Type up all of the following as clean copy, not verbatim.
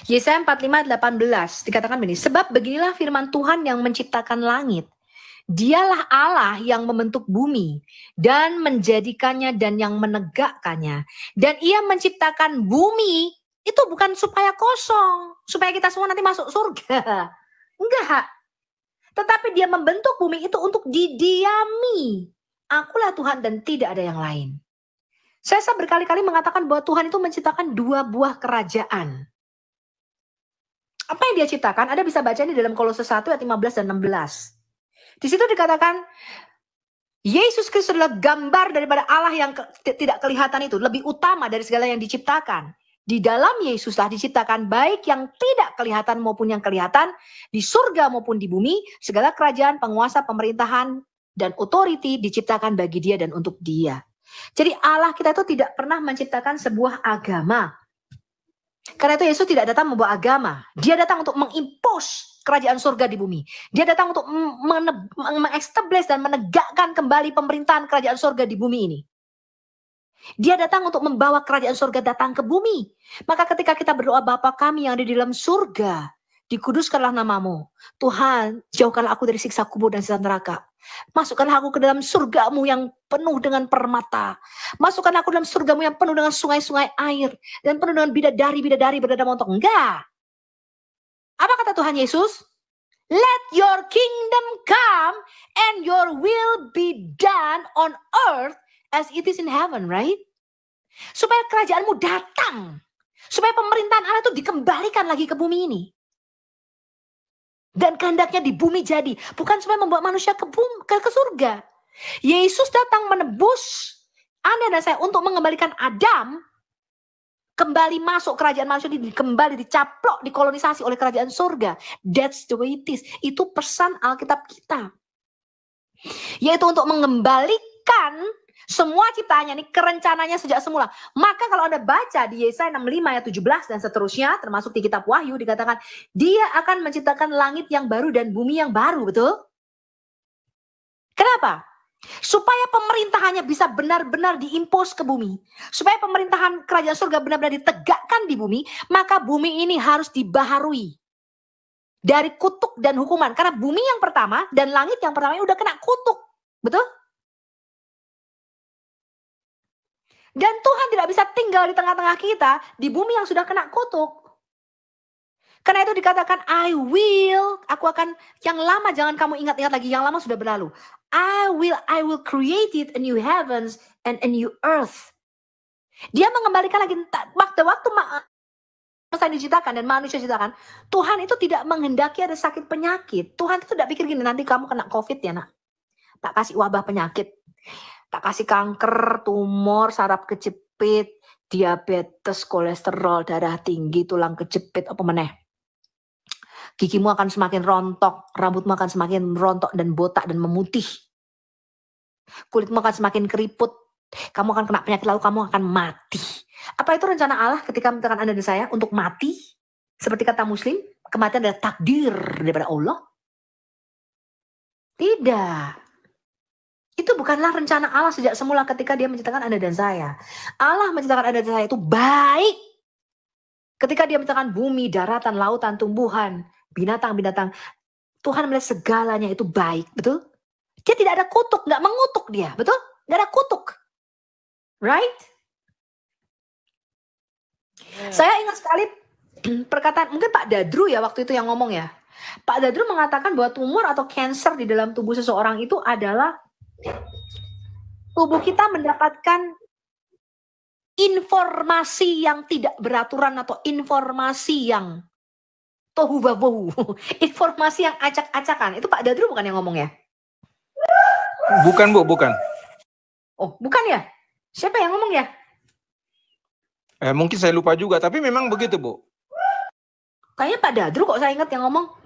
Yesaya 45:18 dikatakan begini, sebab beginilah firman Tuhan yang menciptakan langit. Dialah Allah yang membentuk bumi dan menjadikannya dan yang menegakkannya. Dan ia menciptakan bumi itu bukan supaya kosong, supaya kita semua nanti masuk surga. Enggak. Tetapi dia membentuk bumi itu untuk didiami. Akulah Tuhan dan tidak ada yang lain. Saya berkali-kali mengatakan bahwa Tuhan itu menciptakan 2 buah kerajaan. Apa yang dia ciptakan? Anda bisa baca ini dalam Kolose 1 ayat 15 dan 16. Di situ dikatakan Yesus Kristus adalah gambar daripada Allah yang tidak kelihatan itu, lebih utama dari segala yang diciptakan. Di dalam Yesuslah diciptakan baik yang tidak kelihatan maupun yang kelihatan, di surga maupun di bumi, segala kerajaan, penguasa, pemerintahan, dan otoriti diciptakan bagi dia dan untuk dia. Jadi Allah kita itu tidak pernah menciptakan sebuah agama. Karena itu Yesus tidak datang membawa agama. Dia datang untuk mengimpos kerajaan surga di bumi. Dia datang untuk mengestablish dan menegakkan kembali pemerintahan kerajaan surga di bumi ini. Dia datang untuk membawa kerajaan surga datang ke bumi. Maka ketika kita berdoa, Bapa kami yang ada di dalam surga, dikuduskanlah namamu. Tuhan, jauhkanlah aku dari siksa kubur dan siksa neraka. Masukkanlah aku ke dalam surgamu yang penuh dengan permata. Masukkanlah aku dalam surgamu yang penuh dengan sungai-sungai air. Dan penuh dengan bidadari-bidadari berdada montok. Enggak. Apa kata Tuhan Yesus? Let your kingdom come and your will be done on earth as it is in heaven, right? Supaya kerajaanmu datang. Supaya pemerintahan Allah itu dikembalikan lagi ke bumi ini. Dan kehendaknya di bumi jadi. Bukan supaya membawa manusia ke surga. Yesus datang menebus Anda dan saya untuk mengembalikan Adam kembali masuk kerajaan manusia ini, kembali dicaplok, dikolonisasi oleh kerajaan surga. That's the way it is. Itu pesan Alkitab kita. Yaitu untuk mengembalikan semua ciptaannya ini kerencananya sejak semula. Maka kalau Anda baca di Yesaya 65 ayat 17 dan seterusnya, termasuk di kitab Wahyu dikatakan, dia akan menciptakan langit yang baru dan bumi yang baru, betul? Kenapa? Supaya pemerintahannya bisa benar-benar diimpos ke bumi. Supaya pemerintahan kerajaan surga benar-benar ditegakkan di bumi, maka bumi ini harus dibaharui. Dari kutuk dan hukuman. Karena bumi yang pertama dan langit yang pertama ini udah kena kutuk. Betul? Dan Tuhan tidak bisa tinggal di tengah-tengah kita di bumi yang sudah kena kutuk. Karena itu dikatakan aku akan, yang lama jangan kamu ingat-ingat lagi, yang lama sudah berlalu. I will create it a new heavens and a new earth. Dia mengembalikan lagi waktu manusia diciptakan dan manusia diciptakan. Tuhan itu tidak menghendaki ada sakit penyakit. Tuhan itu tidak pikir gini, nanti kamu kena COVID ya nak. Tak kasih wabah penyakit. Tak kasih kanker, tumor, saraf kejepit, diabetes, kolesterol, darah tinggi, tulang kejepit, apa meneh. Gigimu akan semakin rontok, rambutmu akan semakin rontok dan botak dan memutih. Kulitmu akan semakin keriput, kamu akan kena penyakit lalu kamu akan mati. Apa itu rencana Allah ketika menciptakan Anda dan saya untuk mati? Seperti kata Muslim, kematian adalah takdir daripada Allah. Tidak. Itu bukanlah rencana Allah sejak semula ketika dia menciptakan Anda dan saya. Allah menciptakan Anda dan saya itu baik. Ketika dia menciptakan bumi, daratan, lautan, tumbuhan, binatang-binatang, Tuhan melihat segalanya itu baik, betul? Dia tidak ada kutuk, nggak mengutuk dia, betul? Nggak ada kutuk. Right? Saya ingat sekali perkataan, mungkin Pak Dadru ya waktu itu yang ngomong ya. Pak Dadru mengatakan bahwa tumor atau cancer di dalam tubuh seseorang itu adalah tubuh kita mendapatkan informasi yang tidak beraturan atau informasi yang tohu babohu, informasi yang acak-acakan. Itu Pak Dadru bukan yang ngomong ya? Bukan Bu, bukan. Oh, bukan ya? Siapa yang ngomong ya? Mungkin saya lupa juga, tapi memang begitu Bu. Kayaknya Pak Dadru kok saya ingat yang ngomong.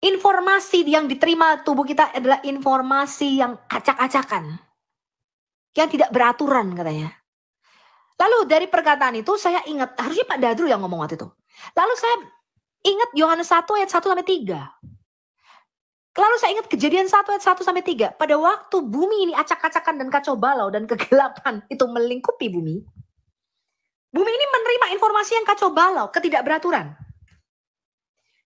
Informasi yang diterima tubuh kita adalah informasi yang acak-acakan. Yang tidak beraturan katanya. Lalu dari perkataan itu saya ingat, harusnya Pak Dadru yang ngomong waktu itu. Lalu saya ingat Yohanes 1 ayat 1-3. Lalu saya ingat Kejadian 1 ayat 1 sampai 3. Pada waktu bumi ini acak-acakan dan kacau balau dan kegelapan itu melingkupi bumi. Bumi ini menerima informasi yang kacau balau, ketidakberaturan.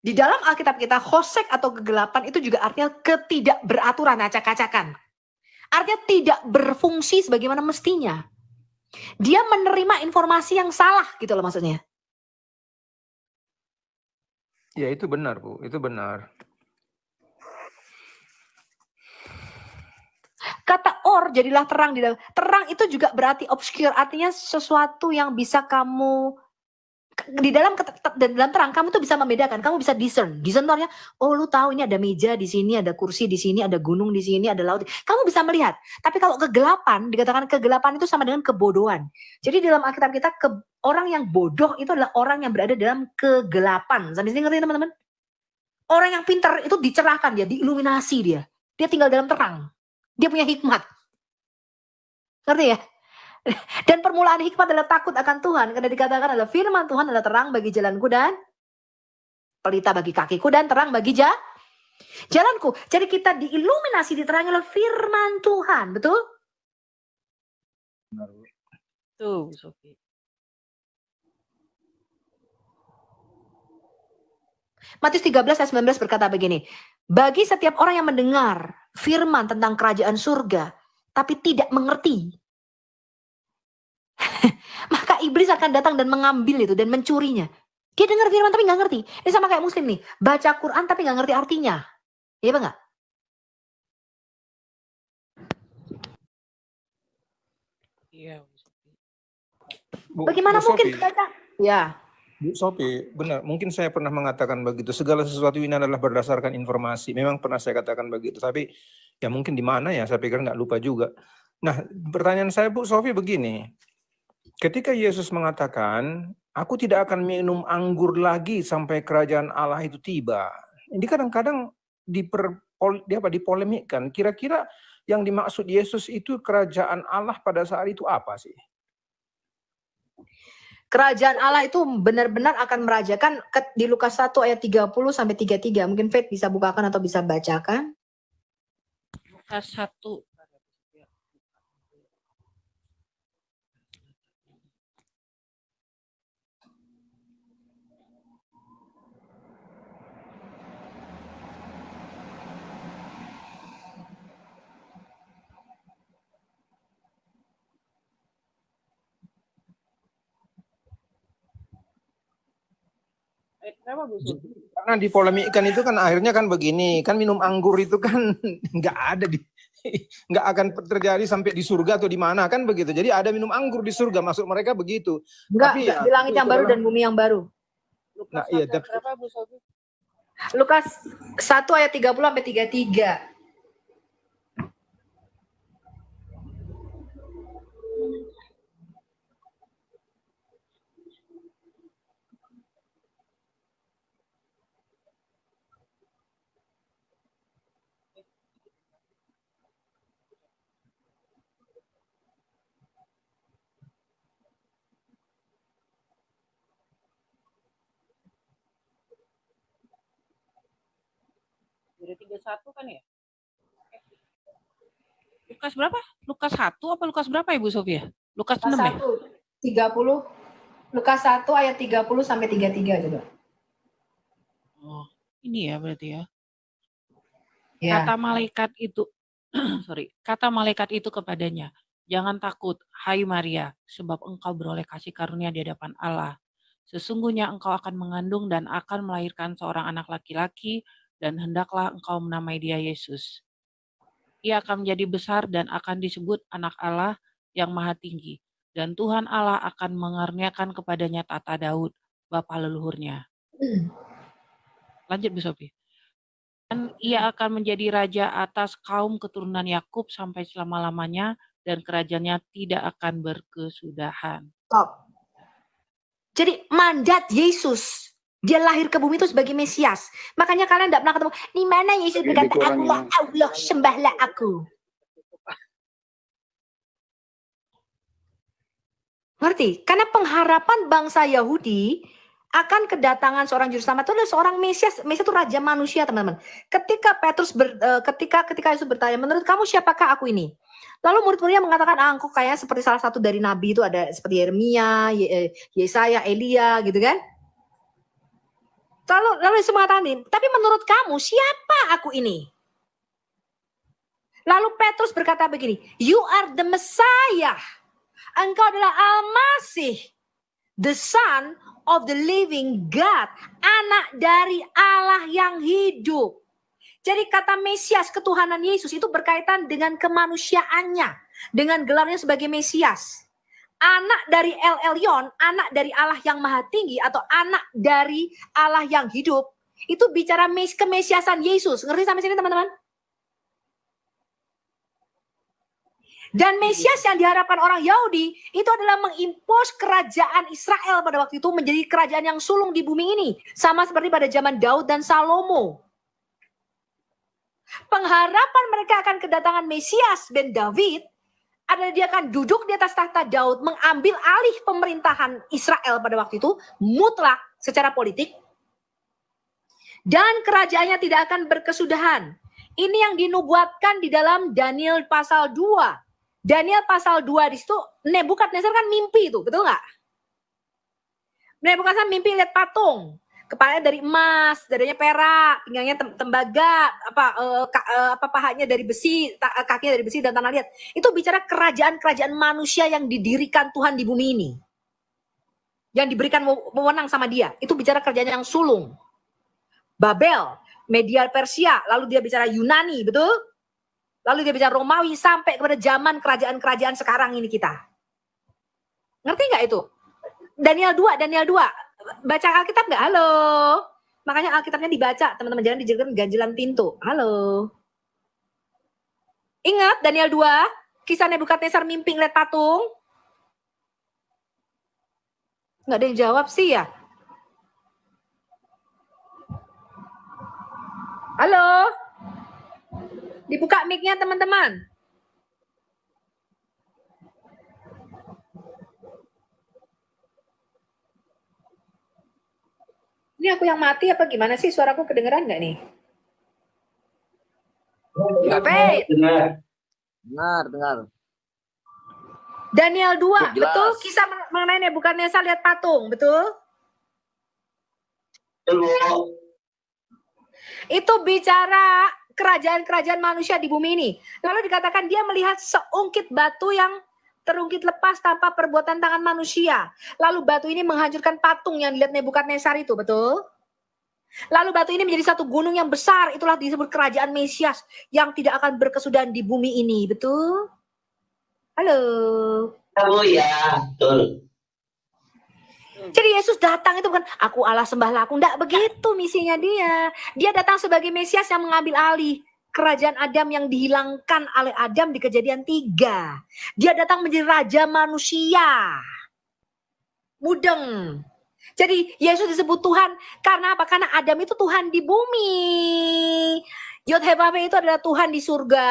Di dalam Alkitab kita, hosek atau kegelapan itu juga artinya ketidakberaturan, acak-acakan. Artinya tidak berfungsi sebagaimana mestinya. Dia menerima informasi yang salah gitu loh maksudnya. Ya itu benar Bu, itu benar. Kata or jadilah terang di dalam. Terang itu juga berarti obscure, artinya sesuatu yang bisa kamu di dalam terang kamu tuh bisa membedakan, kamu bisa discern. Discern tuh artinya, oh lu tahu ini ada meja di sini, ada kursi di sini, ada gunung di sini, ada laut. Kamu bisa melihat. Tapi kalau kegelapan, dikatakan kegelapan itu sama dengan kebodohan. Jadi dalam Alkitab kita orang yang bodoh itu adalah orang yang berada dalam kegelapan. Sampai sini ngerti teman-teman? Orang yang pintar itu dicerahkan dia, diiluminasi dia. Dia tinggal dalam terang. Dia punya hikmat. Ngerti ya? Dan permulaan hikmat adalah takut akan Tuhan. Karena dikatakan adalah firman Tuhan adalah terang bagi jalanku dan pelita bagi kakiku dan terang bagi jalanku. Jadi kita diiluminasi, diterangi oleh firman Tuhan. Betul? Tuh, Sophie. Matius 13 ayat 19 berkata begini. Bagi setiap orang yang mendengar firman tentang kerajaan surga, tapi tidak mengerti, maka iblis akan datang dan mengambil itu dan mencurinya. Dia dengar firman tapi nggak ngerti. Ini sama kayak muslim nih, baca Quran tapi nggak ngerti artinya. Iya apa nggak? Iya. Bu, Bagaimana Bu mungkin Sophie, baca? Ya. Bu Sophie, benar. Mungkin saya pernah mengatakan begitu. Segala sesuatu ini adalah berdasarkan informasi. Memang pernah saya katakan begitu. Tapi ya mungkin di mana ya, saya pikir nggak lupa juga. Nah, pertanyaan saya Bu Sophie begini. Ketika Yesus mengatakan, aku tidak akan minum anggur lagi sampai kerajaan Allah itu tiba. Ini kadang-kadang dipolemikkan. Kira-kira yang dimaksud Yesus itu kerajaan Allah pada saat itu apa sih? Kerajaan Allah itu benar-benar akan merajakan di Lukas 1 ayat 30 sampai 33. Mungkin Faith bisa bukakan atau bisa bacakan. Lukas 1. Karena dipolemikkan itu kan akhirnya kan begini, kan minum anggur itu kan nggak ada nggak akan terjadi sampai di surga atau di mana kan begitu. Jadi ada minum anggur di surga, maksud mereka begitu. Enggak, Tapi di langit yang baru dan bumi yang baru. Nah, iya, Berapa Bu Sophie? Lukas 1 ayat 30 sampai 33. Dari 31 kan ya? Lukas berapa? Lukas 1 apa Lukas berapa Ibu Sofia? Lukas 6 ya? 30. Lukas 1 ayat 30 sampai 33 coba. Oh, ini ya berarti ya. Ya. Kata malaikat itu kata malaikat itu kepadanya, jangan takut, hai Maria, sebab engkau beroleh kasih karunia di hadapan Allah. Sesungguhnya engkau akan mengandung dan akan melahirkan seorang anak laki-laki, dan hendaklah engkau menamai dia Yesus. Ia akan menjadi besar dan akan disebut anak Allah yang maha tinggi. Dan Tuhan Allah akan mengaruniakan kepadanya tata Daud, bapa leluhurnya. Lanjut Bu Sophie. Dan ia akan menjadi raja atas kaum keturunan Yakub sampai selama-lamanya, dan kerajaannya tidak akan berkesudahan. Stop. Jadi mandat Yesus, dia lahir ke bumi itu sebagai Mesias. Makanya kalian tidak pernah ketemu, di mana Yesus berkata, Allah, Allah, sembahlah aku. Ngerti? Karena pengharapan bangsa Yahudi akan kedatangan seorang juru selamat itu adalah seorang Mesias. Mesias itu raja manusia, teman-teman. Ketika Yesus bertanya, menurut kamu siapakah aku ini? Lalu murid-muridnya mengatakan, engkau kayaknya seperti salah satu dari nabi itu, ada seperti Yeremia, Yesaya, Elia gitu kan. Lalu Yesus mengatakan ini, tapi menurut kamu siapa aku ini? Lalu Petrus berkata begini, you are the Messiah. Engkau adalah Al-Masih, the Son of the living God, anak dari Allah yang hidup. Jadi kata Mesias, ketuhanan Yesus itu berkaitan dengan kemanusiaannya, dengan gelarnya sebagai Mesias. Anak dari El Elyon, anak dari Allah yang maha tinggi, atau anak dari Allah yang hidup, itu bicara kemesiasan Yesus. Ngerti sampai sini teman-teman? Dan Mesias yang diharapkan orang Yahudi itu adalah mengimpos kerajaan Israel pada waktu itu menjadi kerajaan yang sulung di bumi ini. Sama seperti pada zaman Daud dan Salomo. Pengharapan mereka akan kedatangan Mesias ben David adalah dia akan duduk di atas tahta Daud, mengambil alih pemerintahan Israel pada waktu itu, mutlak secara politik. Dan kerajaannya tidak akan berkesudahan. Ini yang dinubuatkan di dalam Daniel pasal 2. Daniel pasal 2 di situ Nebukadnezar kan mimpi itu, betul nggak? Nebukadnezar mimpi lihat patung, kepalanya dari emas, dadanya perak, pinggangnya tembaga, pahanya dari besi, kakinya dari besi dan tanah liat. Itu bicara kerajaan-kerajaan manusia yang didirikan Tuhan di bumi ini, yang diberikan wewenang sama dia. Itu bicara kerajaan yang sulung. Babel, Media Persia, lalu dia bicara Yunani, betul? Lalu dia bicara Romawi sampai kepada zaman kerajaan-kerajaan sekarang ini kita. Ngerti nggak itu? Daniel 2. Baca Alkitab nggak? Halo. Makanya Alkitabnya dibaca, teman-teman. Jangan dijadikan ganjilan pintu. Halo. Ingat Daniel 2, kisah Nebukadnezar mimpi ngeliat patung? Nggak ada yang jawab sih ya? Halo. Dibuka mic-nya teman-teman. Ini aku yang mati apa gimana sih? Suaraku kedengeran nggak nih? Dengar. Daniel 2, Jelas. betul? Kisah mengenai Nebukadnezar lihat patung, betul? Betul. Itu bicara kerajaan-kerajaan manusia di bumi ini. Lalu dikatakan dia melihat seungkit batu yang terungkit lepas tanpa perbuatan tangan manusia. Lalu batu ini menghancurkan patung yang dilihat Nebukadnezar itu, betul? Lalu batu ini menjadi satu gunung yang besar. Itulah disebut kerajaan Mesias yang tidak akan berkesudahan di bumi ini, betul? Halo. Oh ya, betul. Jadi Yesus datang itu bukan aku Allah sembah laku, enggak begitu misinya dia. Dia datang sebagai Mesias yang mengambil alih kerajaan Adam yang dihilangkan oleh Adam di Kejadian 3. Dia datang menjadi raja manusia. Mudeng. Jadi Yesus disebut Tuhan karena apa? Karena Adam itu Tuhan di bumi. Yod-Heh-Vaveh itu adalah Tuhan di surga.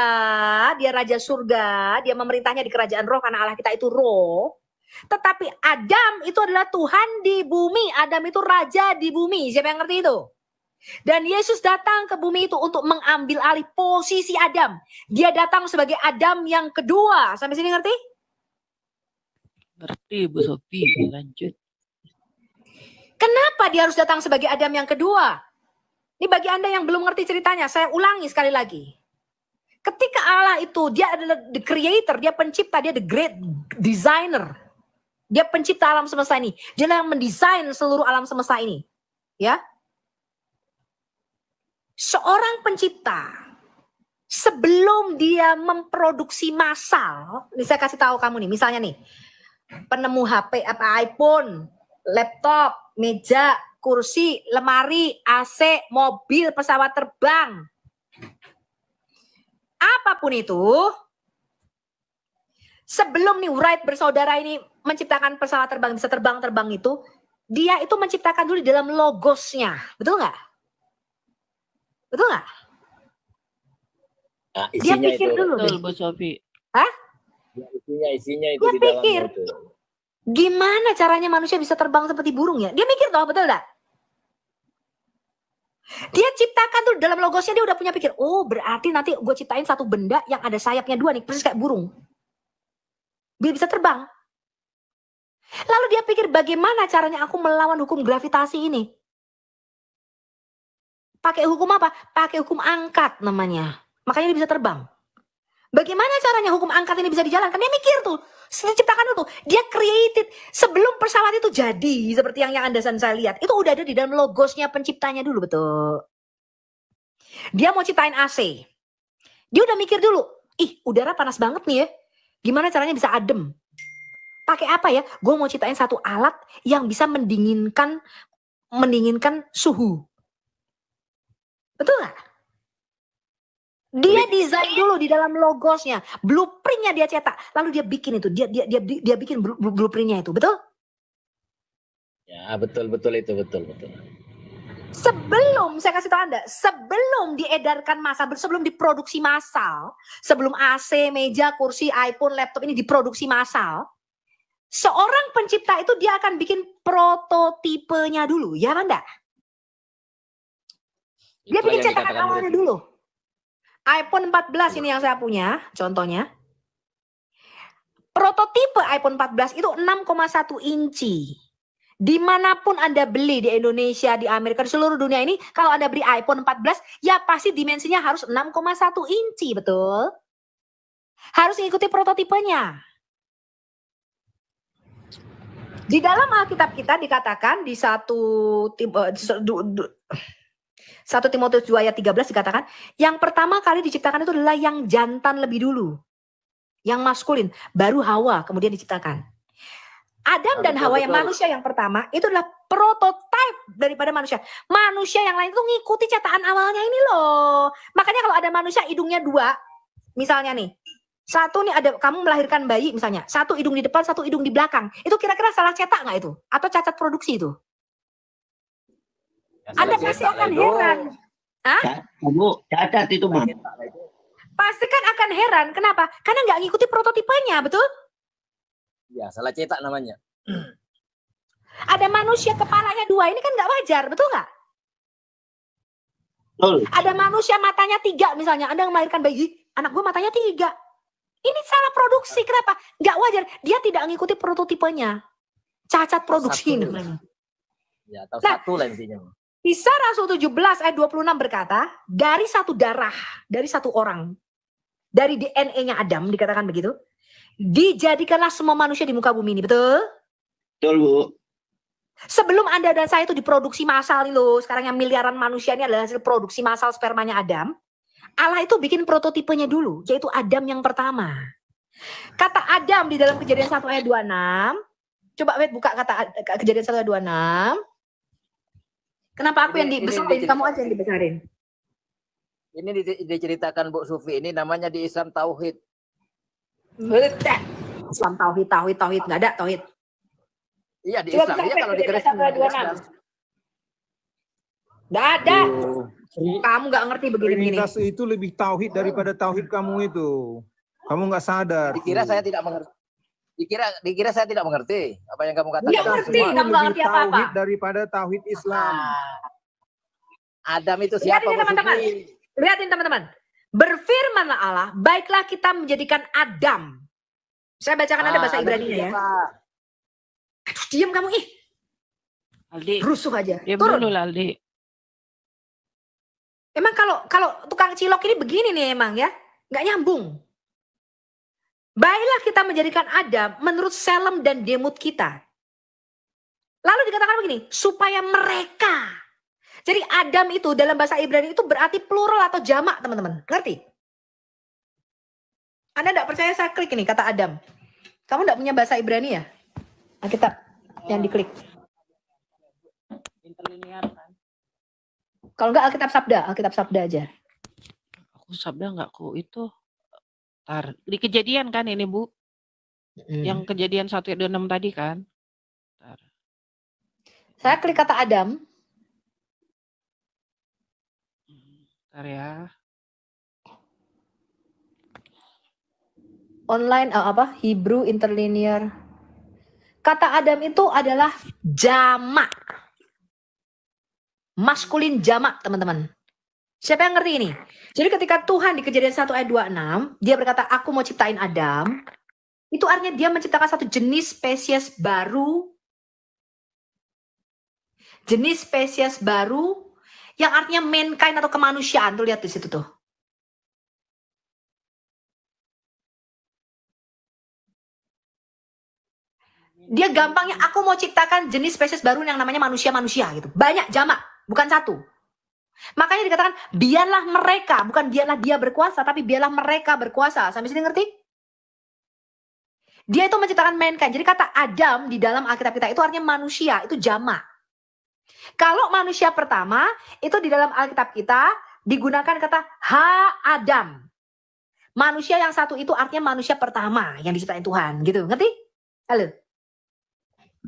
Dia raja surga. Dia memerintahnya di kerajaan roh karena Allah kita itu roh. Tetapi Adam itu adalah Tuhan di bumi. Adam itu raja di bumi. Siapa yang ngerti itu? Dan Yesus datang ke bumi itu untuk mengambil alih posisi Adam. Dia datang sebagai Adam yang kedua. Sampai sini ngerti? Ngerti Bu Sofi, lanjut. Kenapa dia harus datang sebagai Adam yang kedua? Ini bagi Anda yang belum ngerti ceritanya, saya ulangi sekali lagi. Ketika Allah itu, dia adalah the creator, dia pencipta, dia the great designer. Dia pencipta alam semesta ini. Dia yang mendesain seluruh alam semesta ini. Ya. Seorang pencipta, sebelum dia memproduksi massal, ini saya kasih tahu kamu nih, misalnya nih, penemu HP, iPhone, laptop, meja, kursi, lemari, AC, mobil, pesawat terbang. Apapun itu, sebelum nih Wright bersaudara ini menciptakan pesawat terbang, bisa terbang-terbang itu, dia itu menciptakan dulu di dalam logosnya. Betul nggak? Betul nggak? Nah, Dia pikir itu. dulu Betul deh. Bu Sofi. Hah? Isinya itu Dia di dalamnya pikir. itu. Gimana caranya manusia bisa terbang seperti burung ya? Dia mikir toh, betul gak? Dia ciptakan tuh dalam logosnya, dia udah punya pikir. Oh berarti nanti gue ciptain satu benda yang ada sayapnya 2 nih, persis kayak burung. Biar bisa terbang. Lalu dia pikir bagaimana caranya aku melawan hukum gravitasi ini? Pakai hukum apa? Pakai hukum angkat namanya. Makanya dia bisa terbang. Bagaimana caranya hukum angkat ini bisa dijalankan? Dia mikir tuh, ciptakan itu. Dia created sebelum pesawat itu jadi seperti yang Anda dan saya lihat. Itu udah ada di dalam logosnya penciptanya dulu, betul. Dia mau ciptain AC. Dia udah mikir dulu, ih udara panas banget nih ya. Gimana caranya bisa adem? Pakai apa ya? Gue mau ciptain satu alat yang bisa mendinginkan suhu. Betul nggak? Dia desain dulu di dalam logosnya, blueprintnya dia cetak, lalu dia bikin itu, dia bikin blueprintnya itu, betul? Ya betul itu betul. Sebelum saya kasih tahu Anda, sebelum diedarkan massal, sebelum diproduksi massal, sebelum AC, meja, kursi, iPhone, laptop ini diproduksi massal, seorang pencipta itu dia akan bikin prototipenya dulu, ya kan enggak? Dia bikin cetakan awalnya dulu. iPhone 14 ini yang saya punya, contohnya. Prototipe iPhone 14 itu 6,1 inci. Dimanapun Anda beli di Indonesia, di Amerika, di seluruh dunia ini, kalau Anda beli iPhone 14, ya pasti dimensinya harus 6,1 inci, betul? Harus mengikuti prototipenya. Di dalam Alkitab kita dikatakan di 1 Timotius 2 ayat 13 dikatakan, yang pertama kali diciptakan itu adalah yang jantan lebih dulu. Yang maskulin, baru Hawa kemudian diciptakan. Adam dan Hawa yang manusia yang pertama itu adalah prototipe daripada manusia. Manusia yang lain itu ngikuti cetakan awalnya ini loh. Makanya kalau ada manusia hidungnya 2, misalnya nih, satu nih ada kamu melahirkan bayi misalnya, satu hidung di depan, satu hidung di belakang. Itu kira-kira salah cetak nggak itu? Atau cacat produksi itu? Anda pasti akan heran. Hah? Bu, cacat itu mah. Pasti kan akan heran. Kenapa? Karena nggak ngikuti prototipenya, betul? Ya, salah cetak namanya. Ada manusia kepalanya 2, ini kan nggak wajar, betul nggak? Betul. Ada manusia matanya 3 misalnya, Anda melahirkan bayi, anak gue matanya 3. Ini salah produksi, kenapa? Nggak wajar, dia tidak mengikuti prototipenya. Cacat produksi namanya. Ya, atau satu lah intinya. Kisah Rasul 17 ayat 26 berkata, dari satu darah, dari satu orang, dari DNA-nya Adam, dikatakan begitu, dijadikanlah semua manusia di muka bumi ini, betul? Betul, Bu. Sebelum Anda dan saya itu diproduksi massal nih loh, sekarang yang miliaran manusia ini adalah hasil produksi massal spermanya Adam. Allah itu bikin prototipenya dulu, yaitu Adam yang pertama. Kata Adam di dalam Kejadian 1 ayat 26, coba buka kata Kejadian 1 ayat 26. Kenapa aku yang dibesarin, kamu aja yang dibesarin? Ini diceritakan Bu Sufi, ini namanya di Islam Tauhid. Islam tauhid, nggak ada tauhid. Iya di Islam, ya kalau di Kristen. Nggak ada. Kamu nggak ngerti begini-begini. Trinitas itu lebih tauhid daripada tauhid kamu itu. Kamu nggak sadar. Dikira saya tidak mengerti. Dikira saya tidak mengerti apa yang kamu katakan. Nggak ngerti, kamu nggak ngerti apa-apa. Tauhid daripada tauhid Islam. Adam itu siapa? Lihatin teman-teman. Berfirmanlah Allah, baiklah kita menjadikan Adam. Saya bacakan ada bahasa Ibrani ya. Aduh, diam kamu ih. Aldi. Rusuh aja. Diam Turun. dulu Aldi. Emang kalau tukang cilok ini begini nih emang ya, nggak nyambung. Baiklah kita menjadikan Adam menurut Selem dan Demut kita. Lalu dikatakan begini, supaya mereka. Jadi Adam itu dalam bahasa Ibrani itu berarti plural atau jamak teman-teman. Ngerti? Anda enggak percaya saya klik ini kata Adam. Kamu enggak punya bahasa Ibrani ya? Alkitab yang diklik. Interlinear kan. Kalau enggak Alkitab Sabda aja. Aku Sabda enggak ku itu. Tar, di Kejadian kan ini Bu? Yang Kejadian 1:26 tadi kan? Tar. Saya klik kata Adam. Bentar ya. Online Hebrew interlinear. Kata Adam itu adalah jamak. Maskulin jamak, teman-teman. Siapa yang ngerti ini? Jadi ketika Tuhan di Kejadian 1 ayat 26, dia berkata, aku mau ciptain Adam. Itu artinya dia menciptakan satu jenis spesies baru. Jenis spesies baru yang artinya mankind atau kemanusiaan. Tuh lihat di situ tuh. Dia gampangnya, aku mau ciptakan jenis spesies baru yang namanya manusia-manusia gitu. Banyak jamak, bukan satu. Makanya dikatakan, biarlah mereka, bukan biarlah dia berkuasa, tapi biarlah mereka berkuasa. Sampai sini ngerti? Dia itu menciptakan mankind. Jadi kata Adam di dalam Alkitab kita itu artinya manusia, itu jamak. Kalau manusia pertama, itu di dalam Alkitab kita digunakan kata Ha-Adam. Manusia yang satu itu artinya manusia pertama yang diciptain Tuhan, gitu. Ngerti? Halo?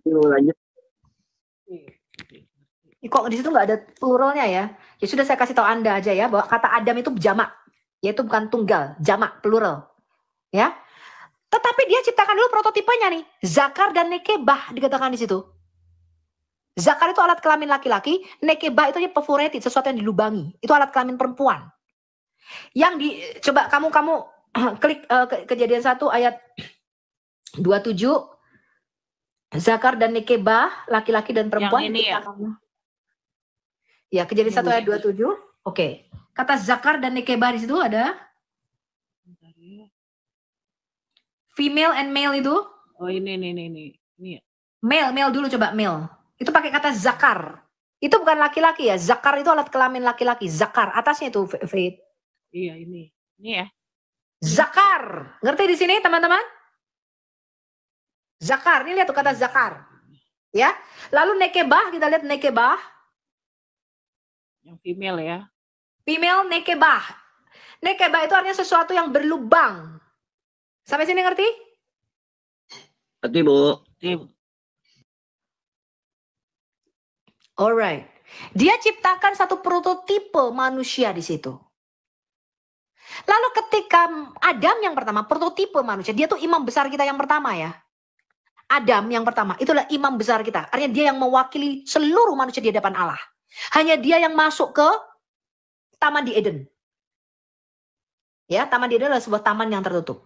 Lanjut. Kok di situ nggak ada pluralnya ya? Ya sudah, saya kasih tahu Anda aja ya bahwa kata Adam itu jamak, yaitu bukan tunggal, jamak, plural. Ya. Tetapi dia ciptakan dulu prototipenya nih, zakar dan nekebah dikatakan di situ. Zakar itu alat kelamin laki-laki, nekebah itu perforated, sesuatu yang dilubangi. Itu alat kelamin perempuan. Yang coba kamu klik Kejadian 1 ayat 27. Zakar dan nekebah, laki-laki dan perempuan. Yang ini ya? Ya, Kejadian 1 ayat 27. Oke. Kata zakar dan nekebah di situ ada female and male itu. Oh ini. Ini ya. Male dulu coba male. Itu pakai kata zakar. Itu bukan laki-laki ya. Zakar itu alat kelamin laki-laki. Zakar atasnya itu Faith. Iya ini. Ini ya. Zakar. Ngerti di sini teman-teman? Zakar. Ini lihat tuh kata zakar. Ya. Lalu nekebah, kita lihat nekebah. Yang female ya. Female nekebah. Nekebah itu artinya sesuatu yang berlubang. Sampai sini ngerti? Ngerti, Bu. Alright. Dia ciptakan satu prototipe manusia di situ. Lalu ketika Adam yang pertama, prototipe manusia, dia tuh imam besar kita yang pertama ya. Adam yang pertama, itulah imam besar kita. Artinya dia yang mewakili seluruh manusia di hadapan Allah. Hanya dia yang masuk ke Taman di Eden. Ya, Taman di Eden adalah sebuah taman yang tertutup.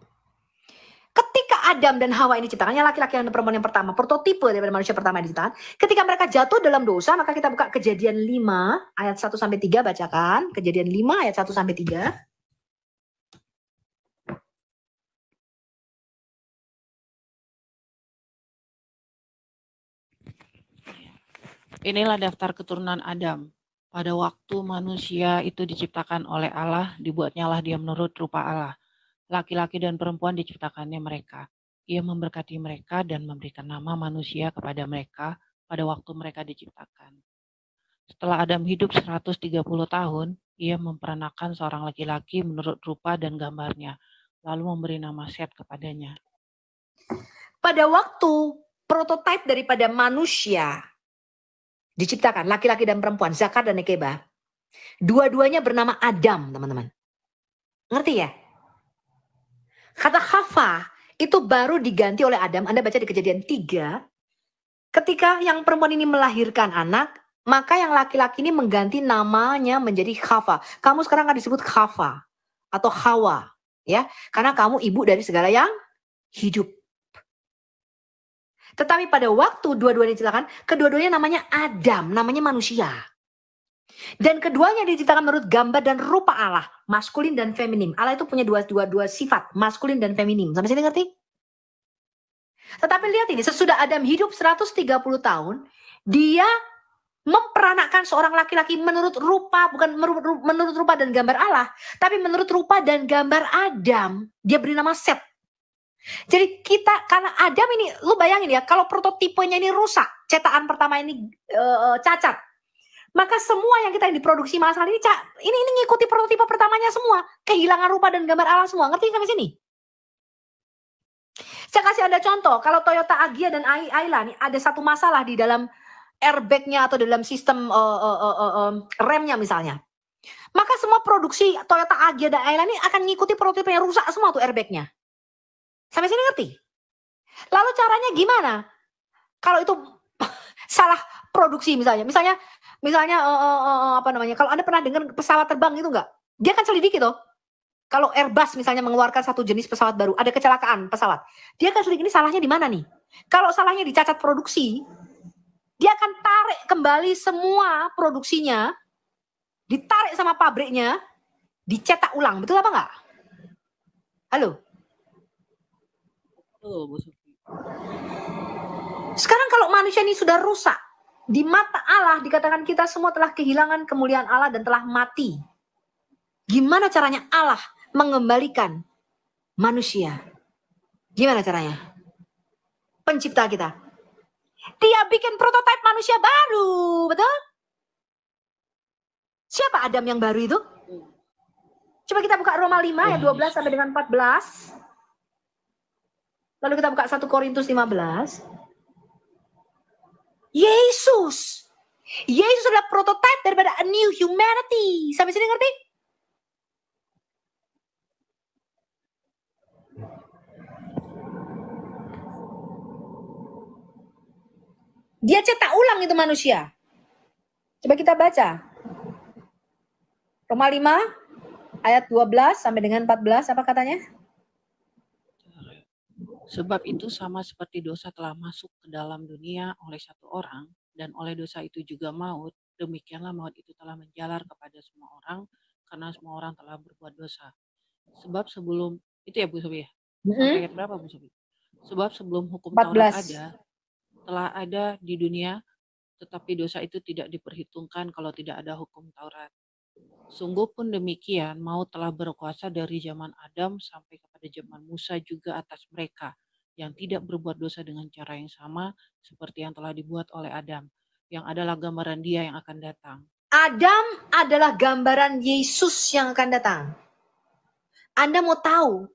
Ketika Adam dan Hawa ini diciptakannya, laki-laki dan perempuan yang pertama, prototipe daripada manusia pertama yang diciptakan. Ketika mereka jatuh dalam dosa, maka kita buka Kejadian 5 ayat 1-3, bacakan. Kejadian 5 ayat 1-3. Inilah daftar keturunan Adam. Pada waktu manusia itu diciptakan oleh Allah, dibuatnyalah dia menurut rupa Allah. Laki-laki dan perempuan diciptakannya mereka. Ia memberkati mereka dan memberikan nama manusia kepada mereka pada waktu mereka diciptakan. Setelah Adam hidup 130 tahun, ia memperanakan seorang laki-laki menurut rupa dan gambarnya, lalu memberi nama Set kepadanya. Pada waktu prototipe daripada manusia diciptakan, laki-laki dan perempuan, zakar dan nekebah, dua-duanya bernama Adam, teman-teman. Ngerti ya? Kata Hawa itu baru diganti oleh Adam. Anda baca di Kejadian 3. Ketika yang perempuan ini melahirkan anak, maka yang laki-laki ini mengganti namanya menjadi Hawa. Kamu sekarang akan disebut Hawa atau Hawa, ya, karena kamu ibu dari segala yang hidup. Tetapi pada waktu dua-duanya diciptakan, kedua-duanya namanya Adam, namanya manusia. Dan keduanya diciptakan menurut gambar dan rupa Allah, maskulin dan feminim. Allah itu punya dua sifat, maskulin dan feminim. Sampai sini ngerti? Tetapi lihat ini, sesudah Adam hidup 130 tahun, dia memperanakan seorang laki-laki menurut rupa, bukan menurut rupa dan gambar Allah, tapi menurut rupa dan gambar Adam. Dia beri nama Set. Jadi kita, karena Adam ini, lu bayangin ya, kalau prototipenya ini rusak, cetakan pertama ini cacat, maka semua yang kita yang diproduksi masalah ini ngikuti prototipe pertamanya semua, kehilangan rupa dan gambar Allah semua. Ngerti sampai sini? Saya kasih Anda contoh, kalau Toyota Agya dan Ayla nih ada satu masalah di dalam airbagnya atau dalam sistem remnya misalnya, maka semua produksi Toyota Agya dan Ayla ini akan ngikuti prototipe yang rusak semua tuh airbagnya. Sampai sini ngerti? Lalu caranya gimana? Kalau itu salah produksi misalnya apa namanya? Kalau Anda pernah dengar pesawat terbang itu enggak? Dia kan selidiki toh. Kalau Airbus misalnya mengeluarkan satu jenis pesawat baru, ada kecelakaan pesawat. Dia kan selidiki ini salahnya di mana nih? Kalau salahnya di cacat produksi, dia akan tarik kembali semua produksinya, ditarik sama pabriknya, dicetak ulang. Betul apa enggak? Halo? Betul, Bu Sufi. Sekarang kalau manusia ini sudah rusak, di mata Allah dikatakan kita semua telah kehilangan kemuliaan Allah dan telah mati. Gimana caranya Allah mengembalikan manusia? Gimana caranya? Pencipta kita. Dia bikin prototipe manusia baru, betul? Siapa Adam yang baru itu? Coba kita buka Roma 5 ayat 12 sampai dengan 14. Lalu kita buka 1 Korintus 15. Yesus adalah prototipe daripada a new humanity. Sampai sini ngerti? Dia cetak ulang itu manusia. Coba kita baca. Roma 5 ayat 12 sampai dengan 14 apa katanya? Sebab itu sama seperti dosa telah masuk ke dalam dunia oleh satu orang, dan oleh dosa itu juga maut, demikianlah maut itu telah menjalar kepada semua orang, karena semua orang telah berbuat dosa. Sebab sebelum, itu ya Bu Sobi ya? Sampai ayat berapa Bu Sobi? Sebab sebelum hukum 14. Taurat telah ada di dunia, tetapi dosa itu tidak diperhitungkan kalau tidak ada hukum Taurat. Sungguh pun demikian, maut telah berkuasa dari zaman Adam sampai kepada zaman Musa juga atas mereka yang tidak berbuat dosa dengan cara yang sama seperti yang telah dibuat oleh Adam, yang adalah gambaran Dia yang akan datang. Adam adalah gambaran Yesus yang akan datang. Anda mau tahu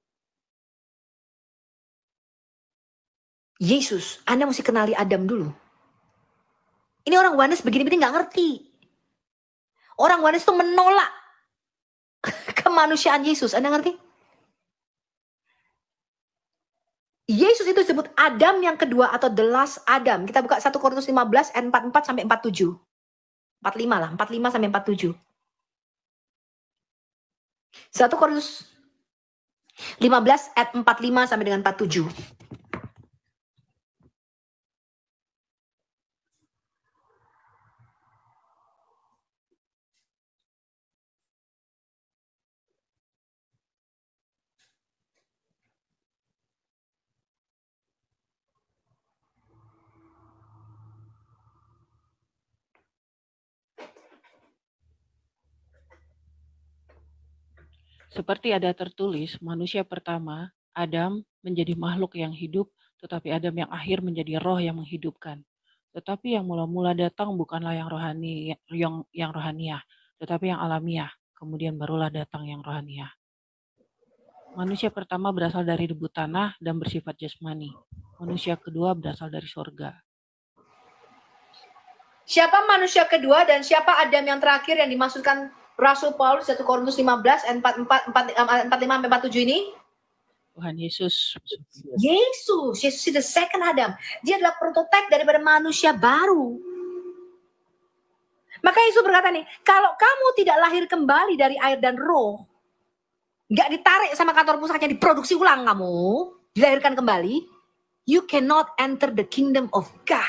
Yesus, Anda mesti kenali Adam dulu. Ini orang Wanes begini-begini nggak ngerti. Orang Wanes itu menolak kemanusiaan Yesus. Anda ngerti? Yesus itu disebut Adam yang kedua atau the last Adam. Kita buka 1 Korintus 15 ayat 44 sampai 47. 45 lah, 45 sampai 47. 1 Korintus 15 ayat 45 sampai dengan 47. Seperti ada tertulis, manusia pertama, Adam, menjadi makhluk yang hidup, tetapi Adam yang akhir menjadi roh yang menghidupkan. Tetapi yang mula-mula datang bukanlah yang rohaniah, tetapi yang alamiah. Kemudian barulah datang yang rohaniah. Manusia pertama berasal dari debu tanah dan bersifat jasmani. Manusia kedua berasal dari sorga. Siapa manusia kedua dan siapa Adam yang terakhir yang dimaksudkan Rasul Paulus 1 Korintus 15 ayat 45-47 ini? Tuhan Yesus. Yesus is the second Adam. Dia adalah prototipe daripada manusia baru. Maka Yesus berkata nih, kalau kamu tidak lahir kembali dari air dan roh, gak ditarik sama kantor pusatnya, diproduksi ulang kamu, dilahirkan kembali, you cannot enter the kingdom of God.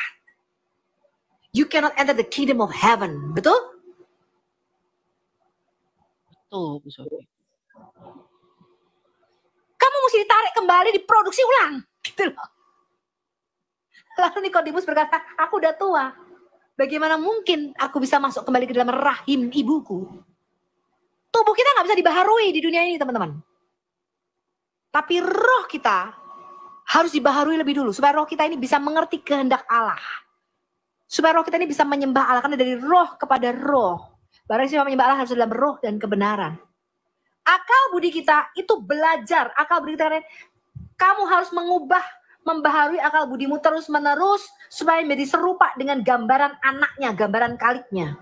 You cannot enter the kingdom of heaven. Betul? Betul, Bu Sofi. Kamu mesti ditarik kembali, diproduksi ulang. Gitu loh. Lalu Nikodemus berkata, aku udah tua. Bagaimana mungkin aku bisa masuk kembali ke dalam rahim ibuku? Tubuh kita gak bisa dibaharui di dunia ini, teman-teman. Tapi roh kita harus dibaharui lebih dulu. Supaya roh kita ini bisa mengerti kehendak Allah. Supaya roh kita ini bisa menyembah Allah. Karena dari roh kepada roh. Barang siapa menyembah Allah harus dalam roh dan kebenaran. Akal budi kita itu belajar. Akal budi kita, kamu harus membaharui akal budimu terus-menerus. Supaya menjadi serupa dengan gambaran anaknya, gambaran kaliknya.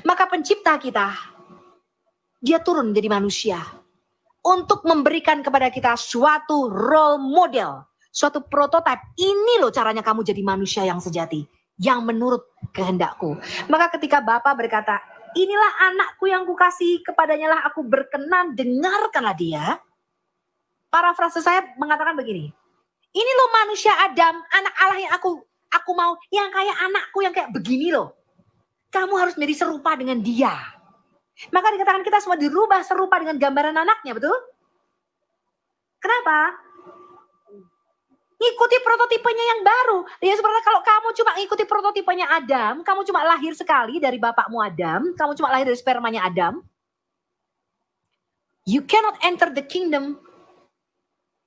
Maka pencipta kita, dia turun menjadi manusia. Untuk memberikan kepada kita suatu role model. suatu prototipe. Ini loh caranya kamu jadi manusia yang sejati, yang menurut kehendakku. Maka ketika Bapa berkata, inilah anakku yang kukasihi, kepadanya lah aku berkenan, dengarkanlah dia. Parafrase saya mengatakan begini, ini loh manusia Adam, anak Allah yang aku mau, yang kayak anakku, yang kayak begini loh. Kamu harus menjadi serupa dengan dia. Maka dikatakan kita semua dirubah serupa dengan gambaran anaknya, betul? Kenapa? Ngikuti prototipenya yang baru. Ya seperti kalau kamu cuma ngikuti prototipenya Adam, kamu cuma lahir sekali dari bapakmu Adam, kamu cuma lahir dari spermanya Adam, you cannot enter the kingdom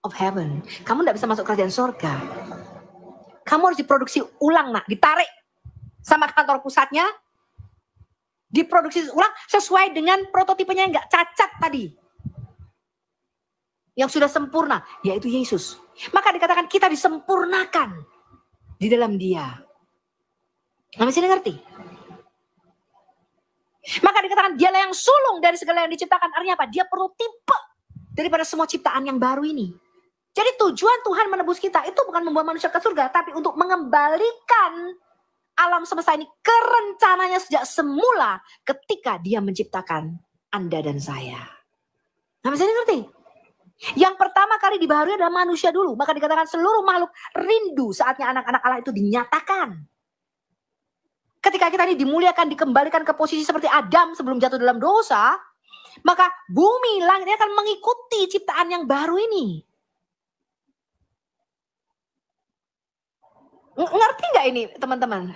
of heaven. Kamu tidak bisa masuk kerajaan surga. Kamu harus diproduksi ulang, nak, ditarik sama kantor pusatnya, diproduksi ulang sesuai dengan prototipenya yang nggak cacat tadi. Yang sudah sempurna, yaitu Yesus. Maka dikatakan kita disempurnakan di dalam Dia. Nggak bisa ngerti? Maka dikatakan dialah yang sulung dari segala yang diciptakan. Artinya apa? Dia prototipe daripada semua ciptaan yang baru ini. Jadi tujuan Tuhan menebus kita itu bukan membawa manusia ke surga, tapi untuk mengembalikan alam semesta ini ke rencananya sejak semula ketika Dia menciptakan Anda dan saya. Nggak bisa ngerti? Yang pertama kali dibaharui adalah manusia dulu. Maka dikatakan seluruh makhluk rindu saatnya anak-anak Allah itu dinyatakan. Ketika kita ini dimuliakan, dikembalikan ke posisi seperti Adam sebelum jatuh dalam dosa, maka bumi, langit akan mengikuti ciptaan yang baru ini. Ngerti nggak ini teman-teman?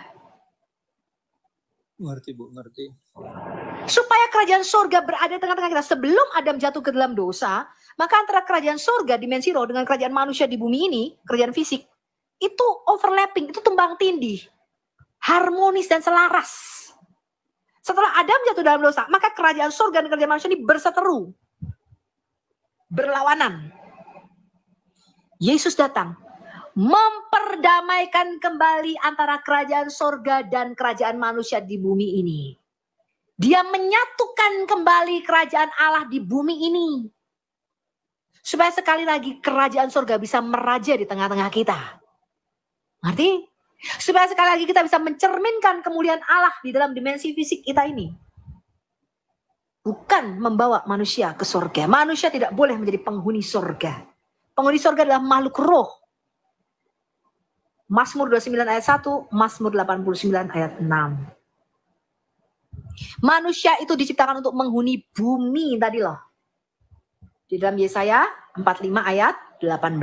Ngerti Bu, ngerti. Supaya kerajaan surga berada di tengah-tengah kita. Sebelum Adam jatuh ke dalam dosa, maka antara kerajaan surga dimensi roh dengan kerajaan manusia di bumi ini, kerajaan fisik, itu overlapping, itu tumbang tindih, harmonis dan selaras. Setelah Adam jatuh dalam dosa, maka kerajaan surga dan kerajaan manusia ini berseteru, berlawanan. Yesus datang memperdamaikan kembali antara kerajaan surga dan kerajaan manusia di bumi ini. Dia menyatukan kembali kerajaan Allah di bumi ini. Supaya sekali lagi kerajaan surga bisa meraja di tengah-tengah kita. Ngerti? Supaya sekali lagi kita bisa mencerminkan kemuliaan Allah di dalam dimensi fisik kita ini. Bukan membawa manusia ke surga. Manusia tidak boleh menjadi penghuni surga. Penghuni surga adalah makhluk roh. Mazmur 29 ayat 1, Mazmur 89 ayat 6. Manusia itu diciptakan untuk menghuni bumi tadi loh. Di dalam Yesaya 45 ayat 18.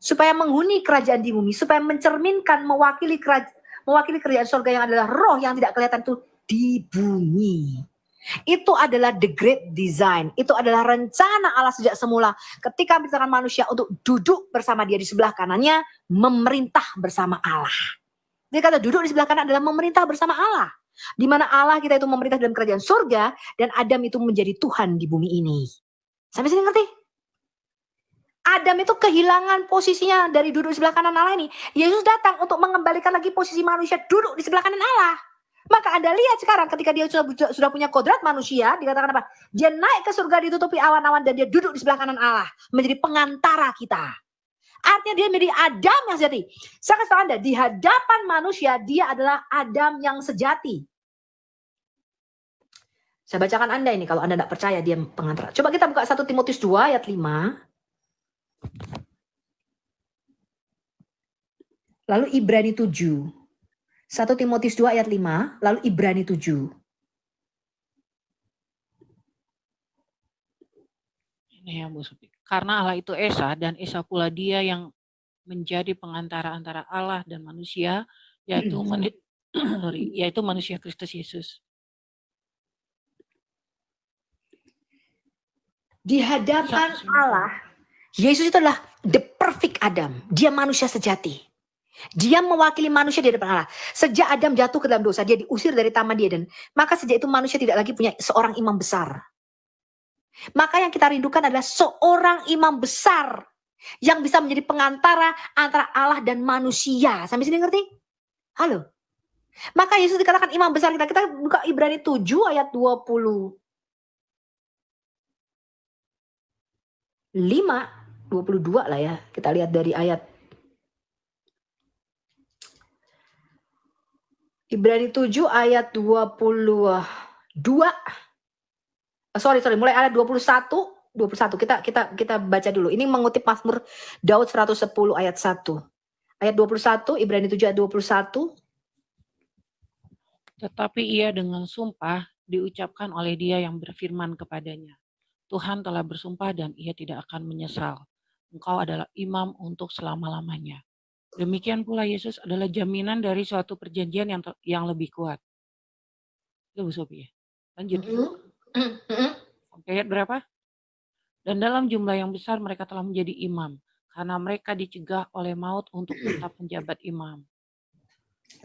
Supaya menghuni kerajaan di bumi, supaya mencerminkan mewakili kerajaan surga yang adalah roh yang tidak kelihatan itu di bumi. Itu adalah the great design. Itu adalah rencana Allah sejak semula. Ketika menciptakan manusia untuk duduk bersama Dia di sebelah kanannya, memerintah bersama Allah. Dia kata duduk di sebelah kanan adalah memerintah bersama Allah. Di mana Allah kita itu memerintah dalam kerajaan surga dan Adam itu menjadi Tuhan di bumi ini. Sampai sini ngerti? Adam itu kehilangan posisinya dari duduk di sebelah kanan Allah ini. Yesus datang untuk mengembalikan lagi posisi manusia duduk di sebelah kanan Allah. Maka Anda lihat sekarang ketika dia sudah punya kodrat manusia, dikatakan apa? Dia naik ke surga ditutupi awan-awan dan dia duduk di sebelah kanan Allah. Menjadi pengantara kita. Artinya dia menjadi Adam yang sejati. Saya kasih tahu Anda, di hadapan manusia dia adalah Adam yang sejati. Saya bacakan Anda ini kalau Anda tidak percaya dia pengantara. Coba kita buka 1 Timotius 2 ayat 5. Lalu Ibrani 7. 1 Timotius 2 ayat 5. Lalu Ibrani 7. Ini ya Bu Supi. Karena Allah itu Esa dan Esa pula Dia yang menjadi pengantara antara Allah dan manusia, yaitu manusia Kristus Yesus. Di hadapan Allah, Yesus itu adalah the perfect Adam. Dia manusia sejati. Dia mewakili manusia di hadapan Allah. Sejak Adam jatuh ke dalam dosa, dia diusir dari Taman Eden. Maka sejak itu manusia tidak lagi punya seorang imam besar. Maka yang kita rindukan adalah seorang imam besar yang bisa menjadi pengantara antara Allah dan manusia. Sampai sini ngerti? Halo? Maka Yesus dikatakan imam besar kita. Kita buka Ibrani 7 ayat 25. 22 lah ya. Kita lihat dari ayat Ibrani 7 ayat 22. Sorry, mulai ayat 21. Kita baca dulu. Ini mengutip Mazmur Daud 110 ayat 1. Ayat 21, Ibrani 7 ayat 21. Tetapi ia dengan sumpah diucapkan oleh dia yang berfirman kepadanya. Tuhan telah bersumpah dan ia tidak akan menyesal. Engkau adalah imam untuk selama-lamanya. Demikian pula Yesus adalah jaminan dari suatu perjanjian yang lebih kuat. Itu Bu Sophie. Lanjut. Sampai ayat berapa? Dan dalam jumlah yang besar mereka telah menjadi imam, karena mereka dicegah oleh maut untuk tetap menjabat imam.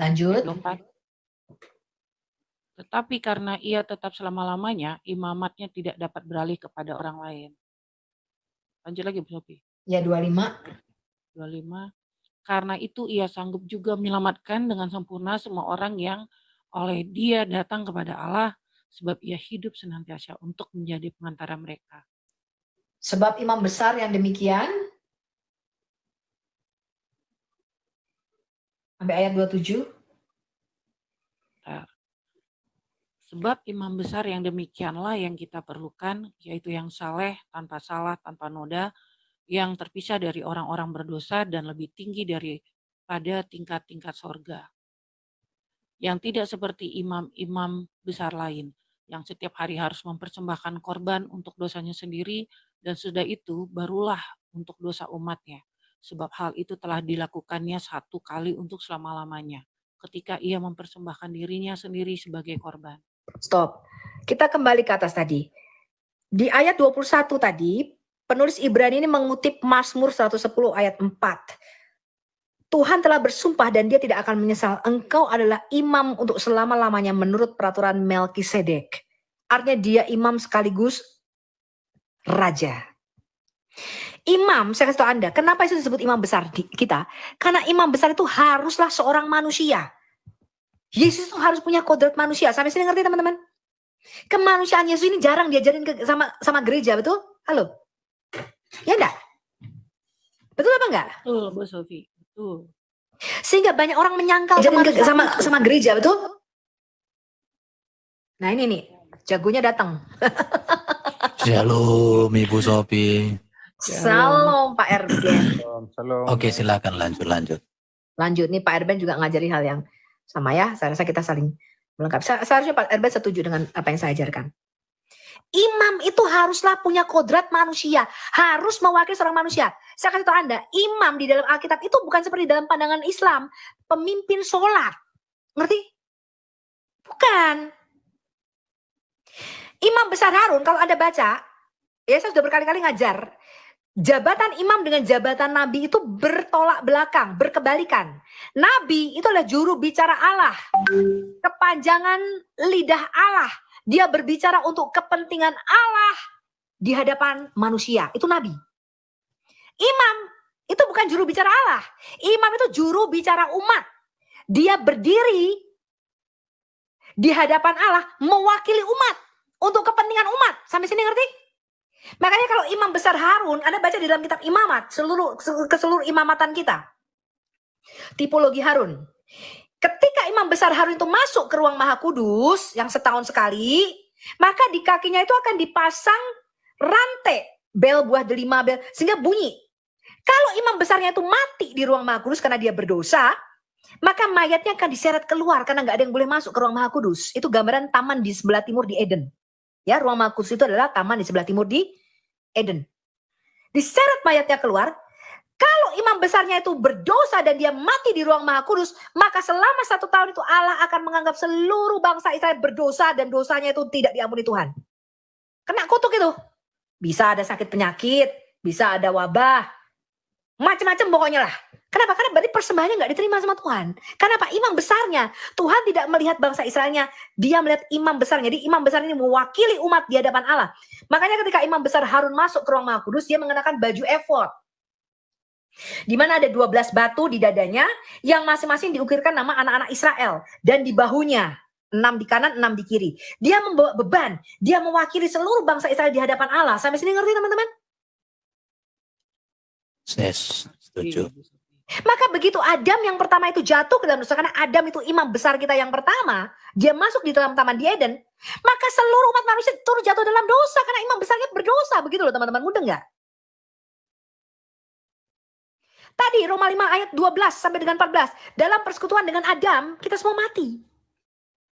Lanjut. 24. Tetapi karena ia tetap selama-lamanya, imamatnya tidak dapat beralih kepada orang lain. Lanjut lagi Bu Sophie. Ya 25. 25. Karena itu ia sanggup juga menyelamatkan dengan sempurna semua orang yang oleh dia datang kepada Allah, sebab ia hidup senantiasa untuk menjadi pengantara mereka. Sebab imam besar yang demikian. Sampai ayat 27. Sebab imam besar yang demikianlah yang kita perlukan, yaitu yang saleh, tanpa salah, tanpa noda, yang terpisah dari orang-orang berdosa dan lebih tinggi daripada tingkat-tingkat sorga. Yang tidak seperti imam-imam besar lain, yang setiap hari harus mempersembahkan korban untuk dosanya sendiri, dan sudah itu barulah untuk dosa umatnya. Sebab hal itu telah dilakukannya satu kali untuk selama-lamanya, ketika ia mempersembahkan dirinya sendiri sebagai korban. Stop. Kita kembali ke atas tadi. Di ayat 21 tadi, penulis Ibrani ini mengutip Mazmur 110 ayat 4. Tuhan telah bersumpah dan dia tidak akan menyesal. Engkau adalah imam untuk selama-lamanya menurut peraturan Melkisedek. Artinya dia imam sekaligus raja. Imam, saya kasih tahu Anda, kenapa itu disebut imam besar kita? Karena imam besar itu haruslah seorang manusia. Yesus itu harus punya kodrat manusia. Sampai sini ngerti teman-teman? Kemanusiaan Yesus ini jarang diajarin sama gereja, betul? Halo? Ya enggak? Betul apa enggak? Betul, Bu Sophie. Betul. Sehingga banyak orang menyangkal sama gereja, betul? Nah ini nih, jagonya datang. Shalom Ibu Sophie. Salam Pak Erben. Salam. Oke, silakan lanjut. Lanjut nih, Pak Erben juga ngajari hal yang sama ya. Saya rasa kita saling melengkapi. Seharusnya Pak Erben setuju dengan apa yang saya ajarkan. Imam itu haruslah punya kodrat manusia, harus mewakili seorang manusia. Saya kasih tahu Anda, imam di dalam Alkitab itu bukan seperti dalam pandangan Islam, pemimpin sholat. Ngerti? Bukan. Imam besar Harun, kalau Anda baca, ya saya sudah berkali-kali ngajar, jabatan imam dengan jabatan nabi itu bertolak belakang, berkebalikan. Nabi itu adalah juru bicara Allah, kepanjangan lidah Allah. Dia berbicara untuk kepentingan Allah di hadapan manusia. Itu nabi. Imam itu bukan juru bicara Allah. Imam itu juru bicara umat. Dia berdiri di hadapan Allah mewakili umat untuk kepentingan umat. Sampai sini ngerti? Makanya kalau imam besar Harun, Anda baca di dalam kitab imamat, keseluruh imamatan kita. Tipologi Harun. Ketika imam besar Harun itu masuk ke ruang Maha Kudus yang setahun sekali, maka di kakinya itu akan dipasang rantai bel buah delima bel sehingga bunyi. Kalau imam besarnya itu mati di ruang Maha Kudus karena dia berdosa, maka mayatnya akan diseret keluar karena nggak ada yang boleh masuk ke ruang Maha Kudus. Itu gambaran taman di sebelah timur di Eden. Ya, ruang Maha Kudus itu adalah taman di sebelah timur di Eden. Diseret mayatnya keluar. Kalau imam besarnya itu berdosa dan dia mati di ruang Maha Kudus, maka selama 1 tahun itu Allah akan menganggap seluruh bangsa Israel berdosa dan dosanya itu tidak diampuni Tuhan. Kena kutuk itu. Bisa ada sakit penyakit, bisa ada wabah, macam-macam pokoknya lah. Kenapa? Karena berarti persembahannya nggak diterima sama Tuhan. Kenapa? Imam besarnya. Tuhan tidak melihat bangsa Israelnya, dia melihat imam besarnya. Jadi imam besar ini mewakili umat di hadapan Allah. Makanya ketika imam besar Harun masuk ke ruang Maha Kudus, dia mengenakan baju efod. Di mana ada 12 batu di dadanya yang masing-masing diukirkan nama anak-anak Israel. Dan di bahunya 6 di kanan, 6 di kiri. Dia membawa beban. Dia mewakili seluruh bangsa Israel di hadapan Allah. Sampai sini ngerti teman-teman? Yes, setuju. Iya, Bu Sophie. Maka begitu Adam yang pertama itu jatuh ke dalam dosa, karena Adam itu imam besar kita yang pertama, dia masuk di dalam taman di Eden, maka seluruh umat manusia turut jatuh dalam dosa karena imam besarnya berdosa. Begitu loh teman-teman, mudah nggak? Tadi Roma 5 ayat 12 sampai dengan 14, dalam persekutuan dengan Adam kita semua mati.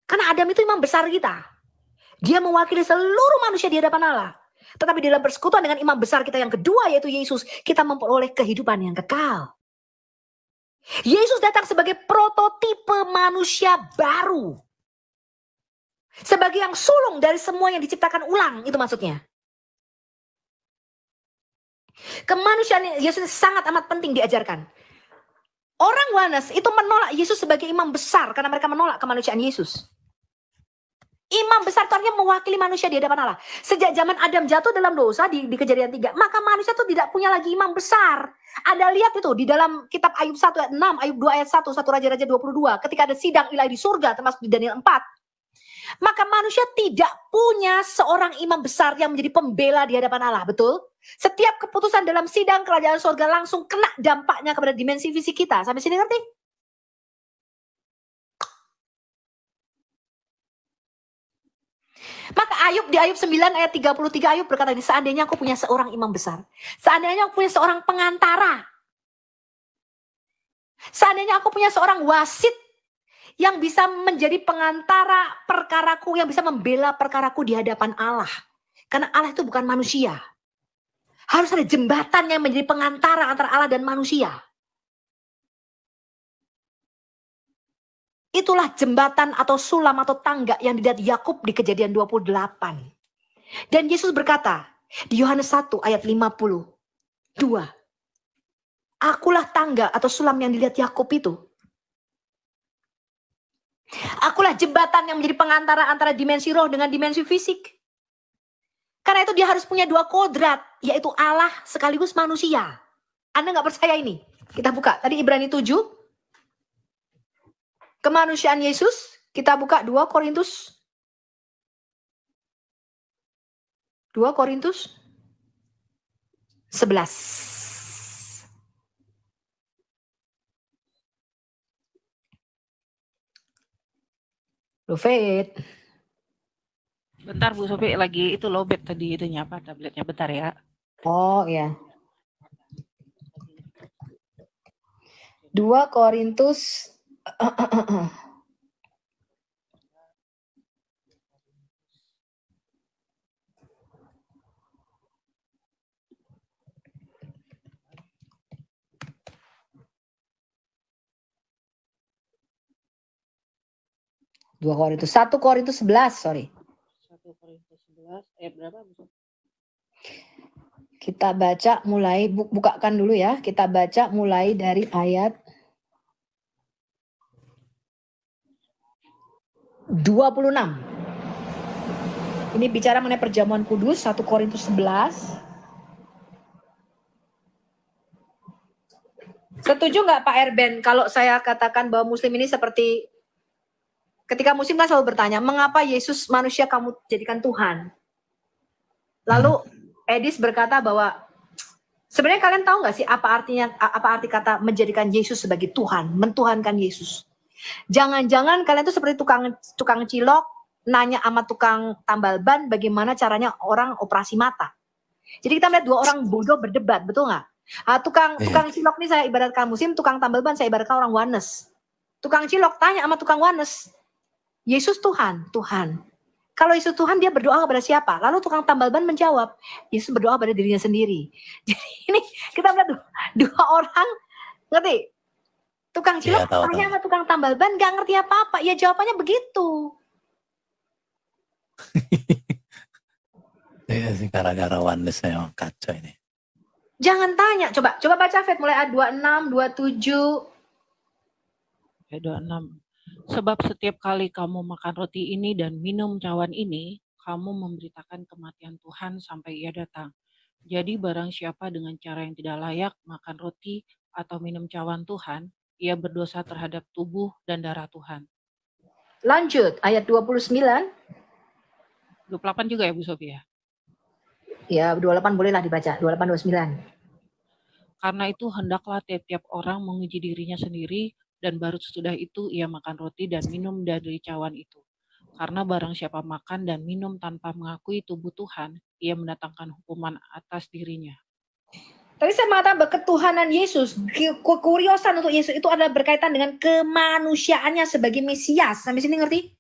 Karena Adam itu imam besar kita. Dia mewakili seluruh manusia di hadapan Allah. Tetapi dalam persekutuan dengan imam besar kita yang kedua yaitu Yesus, kita memperoleh kehidupan yang kekal. Yesus datang sebagai prototipe manusia baru. Sebagai yang sulung dari semua yang diciptakan ulang, itu maksudnya. Kemanusiaan Yesus sangat amat penting diajarkan. Orang Wanes itu menolak Yesus sebagai imam besar karena mereka menolak kemanusiaan Yesus. Imam besar itu artinya mewakili manusia di hadapan Allah. Sejak zaman Adam jatuh dalam dosa di Kejadian 3, maka manusia itu tidak punya lagi imam besar. Ada lihat itu di dalam kitab Ayub 1 ayat 6, Ayub 2 ayat 1, 1 Raja-Raja 22. Ketika ada sidang ilahi di surga termasuk di Daniel 4. Maka manusia tidak punya seorang imam besar yang menjadi pembela di hadapan Allah, betul? Setiap keputusan dalam sidang kerajaan surga langsung kena dampaknya kepada dimensi fisik kita. Sampai sini ngerti? Maka Ayub di Ayub 9 ayat 33 Ayub berkata ini, seandainya aku punya seorang imam besar, seandainya aku punya seorang pengantara, seandainya aku punya seorang wasit yang bisa menjadi pengantara perkaraku, yang bisa membela perkaraku di hadapan Allah. Karena Allah itu bukan manusia. Harus ada jembatan yang menjadi pengantara antara Allah dan manusia. Itulah jembatan atau sulam atau tangga yang dilihat Yakub di Kejadian 28. Dan Yesus berkata di Yohanes 1 ayat 52. Akulah tangga atau sulam yang dilihat Yakub itu. Akulah jembatan yang menjadi pengantara antara dimensi roh dengan dimensi fisik. Karena itu dia harus punya dua kodrat, yaitu Allah sekaligus manusia. Anda nggak percaya ini? Kita buka tadi Ibrani 7. Kemanusiaan Yesus, kita buka 2 Korintus 11. Lufet. Bentar Bu Sophie, lagi itu lobet tadi itunya apa tabletnya, bentar ya. Oh ya. 2 Korintus 1 Korintus 11, sorry. 1 Korintus 11 ayat berapa Bu Sophie? Kita baca mulai, bukakan dulu ya. Kita baca mulai dari ayat 26. Ini bicara mengenai perjamuan kudus, 1 Korintus 11. Setuju nggak Pak Erben kalau saya katakan bahwa Muslim ini seperti ketika Muslim kan selalu bertanya, mengapa Yesus manusia kamu jadikan Tuhan? Lalu Edis berkata bahwa sebenarnya kalian tahu nggak sih apa arti kata menjadikan Yesus sebagai Tuhan, mentuhankan Yesus? Jangan-jangan kalian tuh seperti tukang cilok nanya sama tukang tambal ban bagaimana caranya orang operasi mata. Jadi kita melihat dua orang bodoh berdebat, betul nggak? Tukang cilok nih saya ibaratkan Muslim, tukang tambal ban saya ibaratkan orang Wanes. Tukang cilok tanya sama tukang Wanes, Yesus Tuhan, Tuhan. Kalau Yesus Tuhan dia berdoa kepada siapa? Lalu tukang tambal ban menjawab, Yesus berdoa pada dirinya sendiri. Jadi ini kita melihat dua orang, ngerti? Tukang cilok tanya sama tukang tambal ban gak ngerti apa-apa. Ya jawabannya begitu. Iya sih, gara-gara Wanes yang kacau ini. Jangan tanya, coba baca Fet mulai ayat 26, 27. Ayat 26. Sebab setiap kali kamu makan roti ini dan minum cawan ini, kamu memberitakan kematian Tuhan sampai Ia datang. Jadi barang siapa dengan cara yang tidak layak makan roti atau minum cawan Tuhan, ia berdosa terhadap tubuh dan darah Tuhan. Lanjut, ayat 29. 28 juga ya Bu Sophia? Ya, 28 bolehlah dibaca, 28, 29. Karena itu hendaklah tiap-tiap orang menguji dirinya sendiri, dan baru sesudah itu ia makan roti dan minum dari cawan itu. Karena barang siapa makan dan minum tanpa mengakui tubuh Tuhan, ia mendatangkan hukuman atas dirinya. Tadi saya mengatakan bahwa ketuhanan Yesus, kuriosan untuk Yesus itu adalah berkaitan dengan kemanusiaannya sebagai Mesias. Sampai sini ngerti?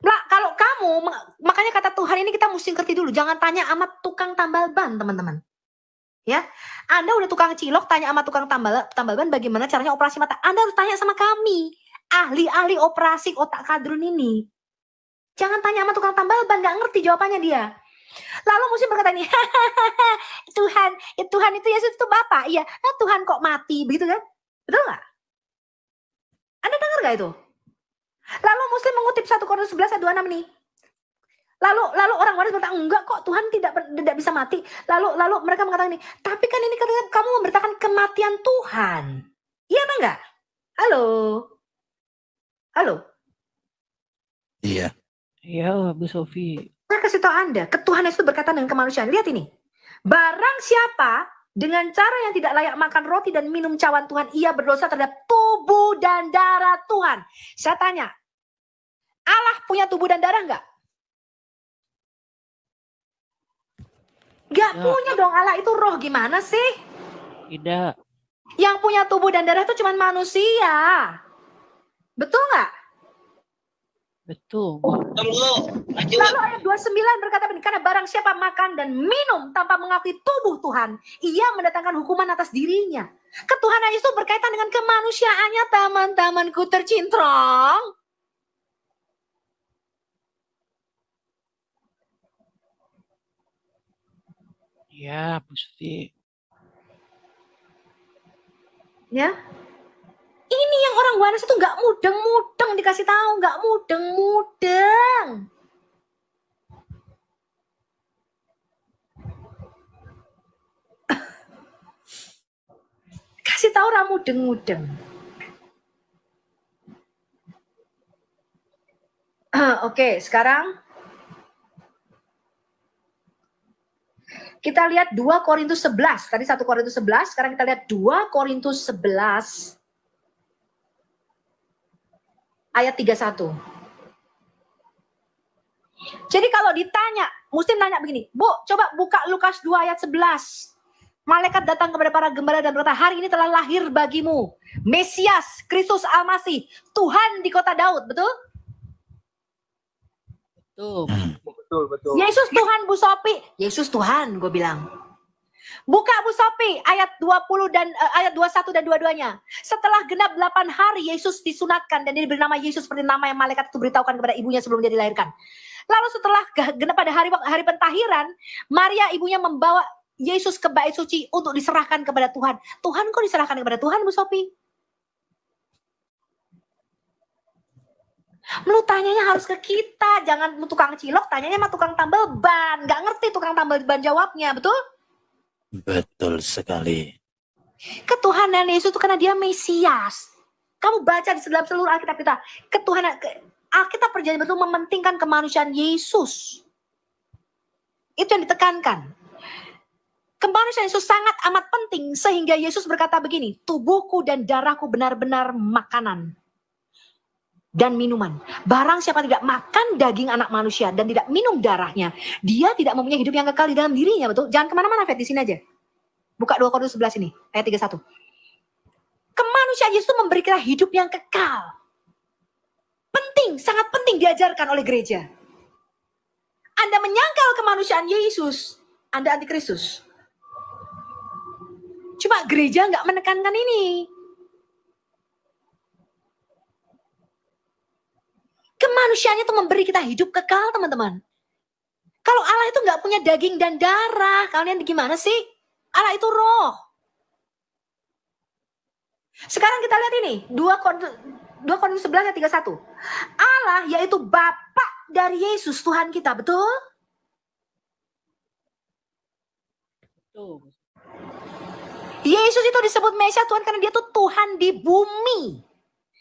Lah, kalau kamu, makanya kata Tuhan ini kita mesti ngerti dulu. Jangan tanya sama tukang tambal ban, teman-teman. Ya, Anda udah tukang cilok, tanya sama tukang tambal ban bagaimana caranya operasi mata. Anda harus tanya sama kami, ahli-ahli operasi otak kadrun ini. Jangan tanya sama tukang tambal ban, nggak ngerti jawabannya dia. Lalu mesti berkata nih, Tuhan itu Yesus itu Bapa. Iya, Tuhan kok mati, begitu kan? Betul nggak? Anda dengar nggak itu? Lalu Muslim mengutip 1 Korintus 11 ayat 26 nih. Lalu orang waris berkata, enggak kok, Tuhan tidak bisa mati. Lalu mereka mengatakan ini, tapi kan ini katanya kamu memberitakan kematian Tuhan. Iya apa enggak? Halo? Iya. Iya, Bu Sofi. Saya kasih tahu Anda, ketuhanan itu berkaitan dengan kemanusiaan. Lihat ini. Barang siapa dengan cara yang tidak layak makan roti dan minum cawan Tuhan, ia berdosa terhadap tubuh dan darah Tuhan. Saya tanya, Allah punya tubuh dan darah enggak? Enggak punya dong, Allah itu roh, gimana sih? Tidak. Yang punya tubuh dan darah itu cuma manusia. Betul nggak? Betul. Lalu ayat 29 berkata begini, karena barang siapa makan dan minum tanpa mengakui tubuh Tuhan, ia mendatangkan hukuman atas dirinya. Ketuhanan itu berkaitan dengan kemanusiaannya, teman-temanku tercintrong. Ya, Bu Sofi. Ya, ini yang orang waras itu nggak mudeng-mudeng dikasih tahu, nggak mudeng-mudeng. Kasih tahu orang mudeng-mudeng. Oke, sekarang kita lihat 2 Korintus 11. Tadi 1 Korintus 11, sekarang kita lihat 2 Korintus 11 ayat 31. Jadi kalau ditanya, Muslim nanya begini, Bu, coba buka Lukas 2 ayat 11. Malaikat datang kepada para gembala dan berkata, hari ini telah lahir bagimu Mesias, Kristus Al-Masih, Tuhan di kota Daud, betul? Betul. Yesus Tuhan, Bu Sopi. Yesus Tuhan, gue bilang. Buka Bu Sopi ayat 20 dan ayat 21 dan 22-nya. Setelah genap 8 hari Yesus disunatkan dan dia bernama Yesus seperti nama yang malaikat itu beritahukan kepada ibunya sebelum dia dilahirkan. Lalu setelah genap pada hari pentahiran, Maria ibunya membawa Yesus ke bait suci untuk diserahkan kepada Tuhan. Tuhan kok diserahkan kepada Tuhan, Bu Sopi? Lu tanyanya harus ke kita, jangan lu tukang cilok, tanyanya sama tukang tambal ban. Gak ngerti tukang tambal ban jawabnya, betul? Betul sekali. Ketuhanan Yesus itu karena dia Mesias. Kamu baca di dalam seluruh Alkitab kita, ketuhanan Alkitab perjanjian betul mementingkan kemanusiaan Yesus. Itu yang ditekankan. Kemanusiaan Yesus sangat amat penting sehingga Yesus berkata begini, tubuhku dan darahku benar-benar makanan dan minuman. Barang siapa tidak makan daging anak manusia dan tidak minum darahnya, dia tidak mempunyai hidup yang kekal di dalam dirinya, betul? Jangan kemana-mana, Fet, di sini aja. Buka 2 Korintus 11 ini, ayat 31. Kemanusiaan Yesus memberi kita hidup yang kekal. Penting, sangat penting diajarkan oleh gereja. Anda menyangkal kemanusiaan Yesus, Anda antikristus. Cuma gereja nggak menekankan ini. Kemanusiaannya itu memberi kita hidup kekal, teman-teman. Kalau Allah itu nggak punya daging dan darah, kalian gimana sih? Allah itu roh. Sekarang kita lihat ini, 2 Korintus 11 ayat 31. Allah yaitu Bapa dari Yesus Tuhan kita, betul? Betul. Yesus itu disebut Mesias Tuhan karena dia tuh Tuhan di bumi.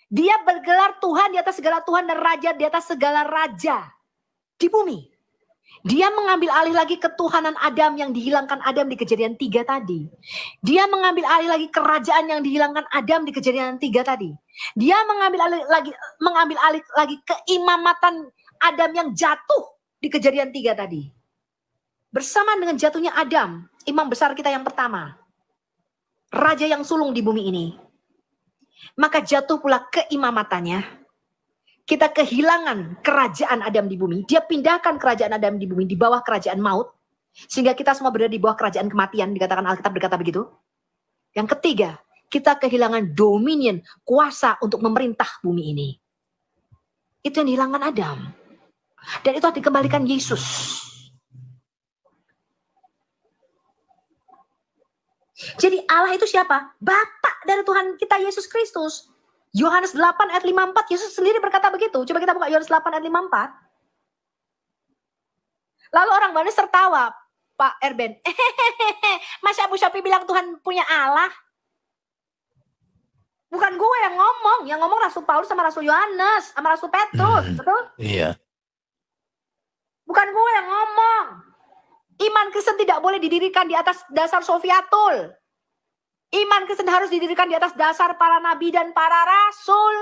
Dia bergelar Tuhan di atas segala Tuhan dan Raja di atas segala Raja di bumi. Dia mengambil alih lagi ketuhanan Adam yang dihilangkan Adam di Kejadian 3 tadi. Dia mengambil alih lagi kerajaan yang dihilangkan Adam di Kejadian 3 tadi. Dia mengambil alih lagi keimamatan Adam yang jatuh di Kejadian 3 tadi. Bersama dengan jatuhnya Adam, imam besar kita yang pertama, raja yang sulung di bumi ini, maka jatuh pula keimamatannya. Kita kehilangan kerajaan Adam di bumi. Dia pindahkan kerajaan Adam di bumi di bawah kerajaan maut. Sehingga kita semua berada di bawah kerajaan kematian. Dikatakan Alkitab berkata begitu. Yang ketiga, kita kehilangan dominion, kuasa untuk memerintah bumi ini. Itu yang dihilangkan Adam. Dan itu dikembalikan Yesus. Jadi Allah itu siapa? Bapa dari Tuhan kita Yesus Kristus. Yohanes 8 ayat 54, Yesus sendiri berkata begitu. Coba kita buka Yohanes 8 ayat 54. Lalu orang Banes tertawa, Pak Erben. Masa Abu Syafi bilang Tuhan punya Allah? Bukan gue yang ngomong Rasul Paulus sama Rasul Yohanes, sama Rasul Petrus, betul? Iya. Bukan gue yang ngomong. Iman Kristen tidak boleh didirikan di atas dasar Sofiatul. Iman Kristen harus didirikan di atas dasar para nabi dan para rasul.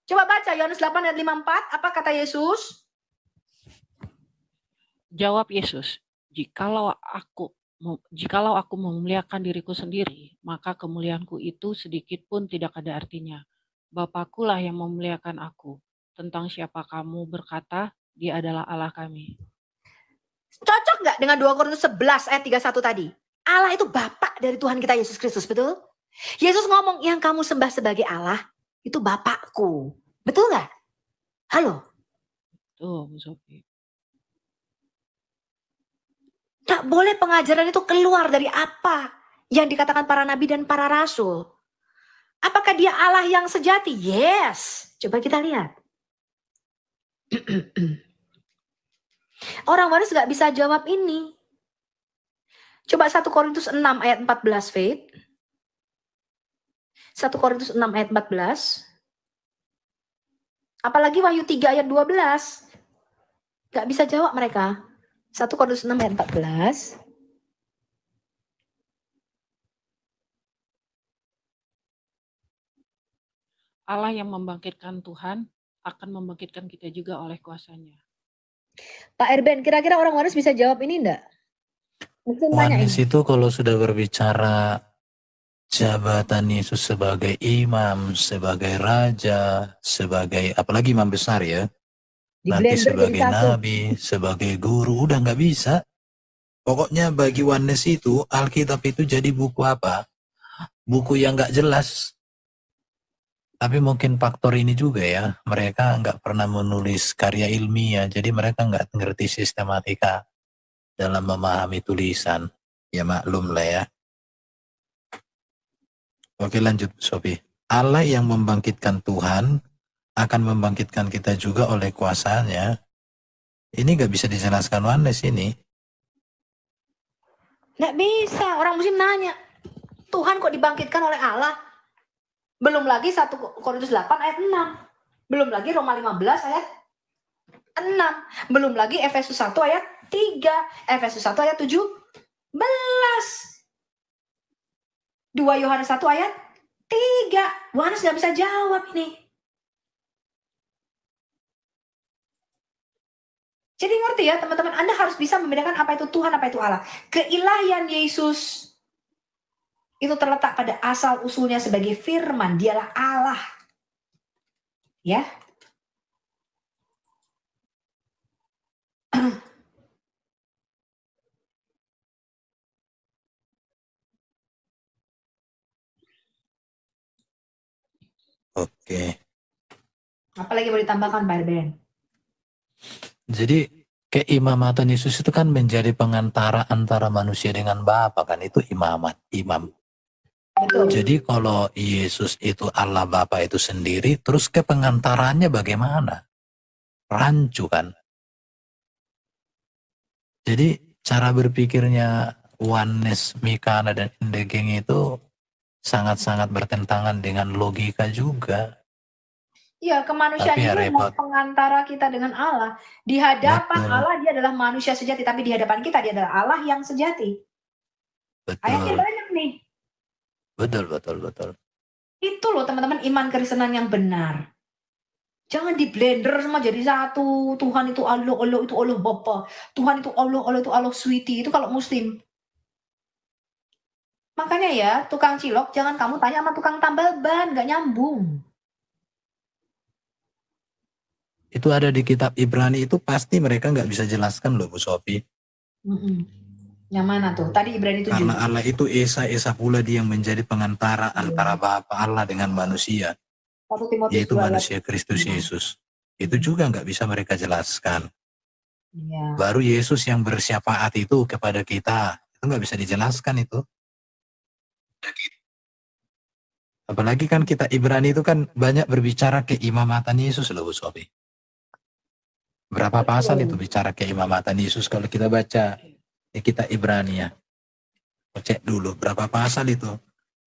Coba baca Yohanes 8 ayat 54, apa kata Yesus? Jawab Yesus, jikalau aku memuliakan diriku sendiri, maka kemuliaanku itu sedikit pun tidak ada artinya. Bapakulah yang memuliakan aku. Tentang siapa kamu berkata, dia adalah Allah kami. Cocok nggak dengan 2 Korintus 11 ayat 31 tadi? Allah itu Bapa dari Tuhan kita Yesus Kristus, betul? Yesus ngomong, yang kamu sembah sebagai Allah, itu Bapakku. Betul nggak? Halo? Tuh, Bu Sofi. Tak boleh pengajaran itu keluar dari apa yang dikatakan para nabi dan para rasul. Apakah dia Allah yang sejati? Yes. Coba kita lihat. Orang Waris nggak bisa jawab ini. Coba 1 Korintus 6 ayat 14, Faith. 1 Korintus 6 ayat 14. Apalagi Wahyu 3 ayat 12. Gak bisa jawab mereka. 1 Korintus 6 ayat 14. Allah yang membangkitkan Tuhan akan membangkitkan kita juga oleh kuasanya. Pak Erben, kira-kira orang Waris bisa jawab ini enggak? Mungkin tanya Oneness ini. itu kalau sudah berbicara jabatan Yesus sebagai imam, sebagai raja, sebagai apalagi imam besar ya, Di nanti blender sebagai jadi satu. nabi, sebagai guru, udah nggak bisa. Pokoknya bagi Oneness itu Alkitab itu jadi buku apa? Buku yang nggak jelas. Tapi mungkin faktor ini juga ya, mereka nggak pernah menulis karya ilmiah, jadi mereka nggak ngerti sistematika dalam memahami tulisan. Ya maklum lah ya. Oke lanjut Sophie. Allah yang membangkitkan Tuhan akan membangkitkan kita juga oleh kuasanya. Ini nggak bisa dijelaskan Oneness ini. Nggak bisa. Orang muslim nanya, Tuhan kok dibangkitkan oleh Allah? Belum lagi 1 Korintus 8 ayat 6. Belum lagi Roma 15 ayat 6. Belum lagi Efesus 1 ayat 3. Efesus 1 ayat 17. 2 Yohanes 1 ayat 3. Yohanes nggak bisa jawab ini. Jadi ngerti ya teman-teman, Anda harus bisa membedakan apa itu Tuhan, apa itu Allah. Keilahian Yesus itu terletak pada asal usulnya sebagai firman, dialah Allah. Ya. Oke. Apalagi mau ditambahkan Pak Erben? Jadi keimamatan Yesus itu kan menjadi pengantara antara manusia dengan Bapa kan, itu imam. Betul. Jadi kalau Yesus itu Allah Bapa itu sendiri, terus ke pengantarannya bagaimana? Rancu kan? Jadi cara berpikirnya Oneness, Mikana, dan Indegeng itu sangat-sangat bertentangan dengan logika juga. Iya, kemanusiaan Tapi ya itu adalah repot. pengantara kita dengan Allah. Di hadapan Betul, Allah dia adalah manusia sejati, tapi di hadapan kita dia adalah Allah yang sejati. Ayatnya betul, banyak nih. betul, betul, betul. Itu loh teman-teman iman kekristenan yang benar. Jangan di blender semua jadi satu. Tuhan itu Allah, Allah itu Allah Bapa. Tuhan itu Allah, Allah itu Allah Sweetie. Itu kalau Muslim. Makanya ya, tukang cilok jangan kamu tanya sama tukang tambal ban, nggak nyambung. Itu ada di kitab Ibrani itu pasti mereka nggak bisa jelaskan loh Bu Sofi. Yang mana tuh? Tadi Ibrani 7. Karena Allah itu Esa pula dia yang menjadi pengantara antara Bapa Allah dengan manusia. 1 Timotius Yaitu 2 ayat. manusia Kristus Yesus. Itu juga nggak bisa mereka jelaskan. Iya. Baru Yesus yang bersyafaat itu kepada kita. Itu nggak bisa dijelaskan itu. Apalagi kan kita Ibrani itu kan banyak berbicara keimamatan Yesus loh Bu Sofi. Berapa pasal itu bicara keimamatan Yesus kalau kita baca kita Ibrani ya. Cek dulu berapa pasal itu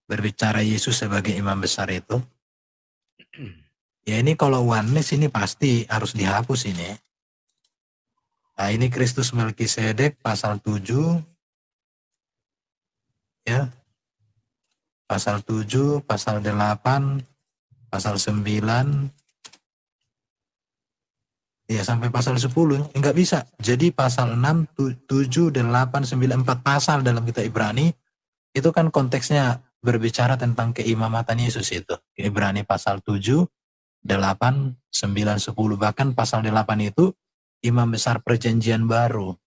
berbicara Yesus sebagai imam besar itu. Ya ini kalau oneness ini pasti harus dihapus ini. Nah ini Kristus Melkisedek pasal 7. Ya. Pasal 7, pasal 8, pasal 9. Ya sampai pasal 10 enggak bisa. Jadi pasal 6, 7, 8, 9, 4 pasal dalam kitab Ibrani itu kan konteksnya berbicara tentang keimamatan Yesus itu. Ibrani pasal 7, 8, 9, 10. Bahkan pasal 8 itu imam besar perjanjian baru.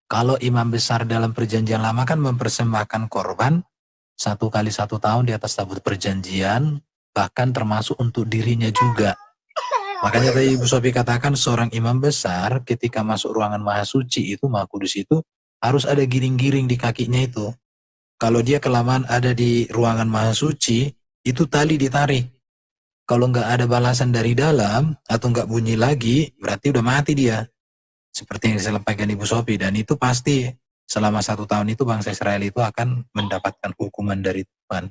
Kalau imam besar dalam perjanjian lama kan mempersembahkan korban 1 kali 1 tahun di atas tabut perjanjian, bahkan termasuk untuk dirinya juga. Makanya tadi Ibu Sofi katakan seorang imam besar ketika masuk ruangan Maha Suci itu, Maha Kudus itu, harus ada giring-giring di kakinya itu. Kalau dia kelamaan ada di ruangan Maha Suci, itu tali ditarik. Kalau nggak ada balasan dari dalam, atau nggak bunyi lagi, berarti udah mati dia. Seperti yang disampaikan Ibu Sofi, dan itu pasti selama 1 tahun itu bangsa Israel itu akan mendapatkan hukuman dari Tuhan.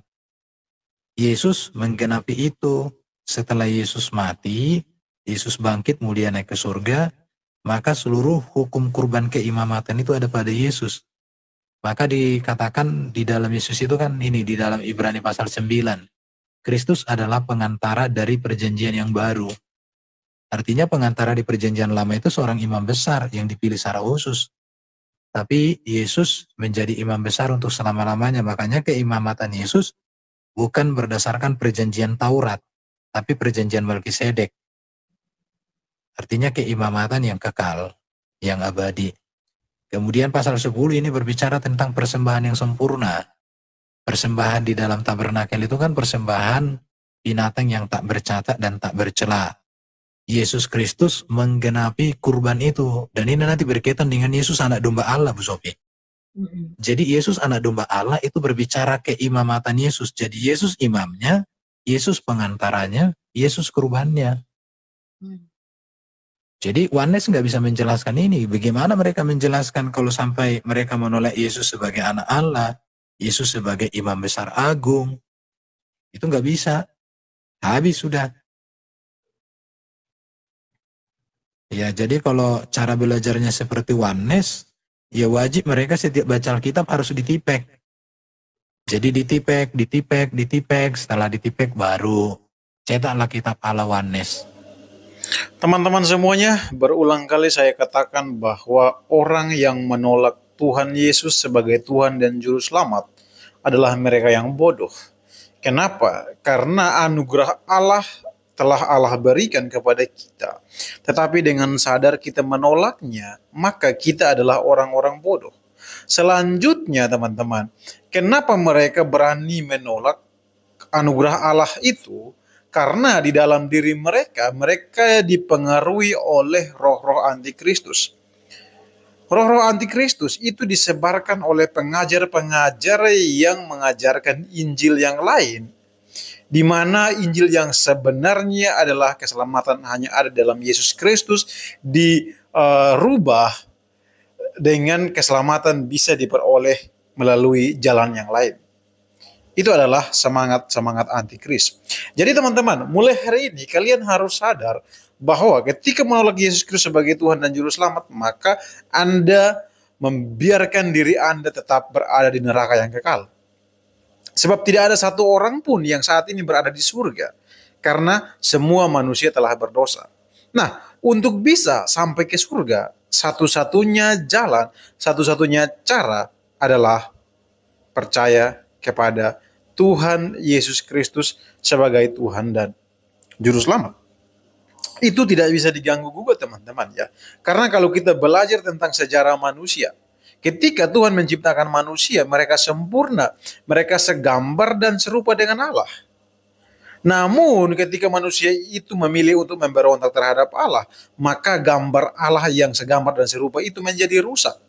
Yesus menggenapi itu. Setelah Yesus mati, Yesus bangkit mulia naik ke surga, maka seluruh hukum kurban keimamatan itu ada pada Yesus. Maka dikatakan di dalam Yesus itu kan ini di dalam Ibrani pasal 9. Kristus adalah pengantara dari perjanjian yang baru. Artinya pengantara di perjanjian lama itu seorang imam besar yang dipilih secara khusus. Tapi Yesus menjadi imam besar untuk selama-lamanya. Makanya keimamatan Yesus bukan berdasarkan perjanjian Taurat, tapi perjanjian Melkisedek. Artinya keimamatan yang kekal, yang abadi. Kemudian pasal 10 ini berbicara tentang persembahan yang sempurna. Persembahan di dalam tabernakel itu kan persembahan binatang yang tak bercacat dan tak bercela. Yesus Kristus menggenapi kurban itu. Dan ini nanti berkaitan dengan Yesus anak domba Allah, Bu Sofi. Jadi Yesus anak domba Allah itu berbicara keimamatan Yesus. Jadi Yesus imamnya, Yesus pengantaranya, Yesus kurbannya. Jadi oneness nggak bisa menjelaskan ini. Bagaimana mereka menjelaskan kalau sampai mereka menolak Yesus sebagai anak Allah, Yesus sebagai imam besar agung. Itu nggak bisa. Habis sudah. Ya, jadi kalau cara belajarnya seperti oneness, ya wajib mereka setiap baca Alkitab harus ditipek. Jadi ditipek, setelah ditipek baru cetaklah kitab ala oneness. Teman-teman semuanya, berulang kali saya katakan bahwa orang yang menolak Tuhan Yesus sebagai Tuhan dan Juru Selamat adalah mereka yang bodoh. Kenapa? Karena anugerah Allah telah Allah berikan kepada kita. Tetapi dengan sadar kita menolaknya, maka kita adalah orang-orang bodoh. Selanjutnya teman-teman, kenapa mereka berani menolak anugerah Allah itu? Karena di dalam diri mereka, mereka dipengaruhi oleh roh-roh antikristus. Roh-roh antikristus itu disebarkan oleh pengajar-pengajar yang mengajarkan Injil yang lain, di mana Injil yang sebenarnya adalah keselamatan hanya ada dalam Yesus Kristus, dirubah dengan keselamatan bisa diperoleh melalui jalan yang lain. Itu adalah semangat-semangat antikris. Jadi teman-teman, mulai hari ini kalian harus sadar bahwa ketika menolak Yesus Kristus sebagai Tuhan dan Juru Selamat, maka Anda membiarkan diri Anda tetap berada di neraka yang kekal. Sebab tidak ada satu orang pun yang saat ini berada di surga, karena semua manusia telah berdosa. Nah, untuk bisa sampai ke surga, satu-satunya jalan, satu-satunya cara adalah percaya kepada Tuhan Yesus Kristus sebagai Tuhan dan Juru Selamat. Itu tidak bisa diganggu gugat teman-teman ya. Karena kalau kita belajar tentang sejarah manusia, ketika Tuhan menciptakan manusia, mereka sempurna, mereka segambar dan serupa dengan Allah. Namun ketika manusia itu memilih untuk memberontak terhadap Allah, maka gambar Allah yang segambar dan serupa itu menjadi rusak.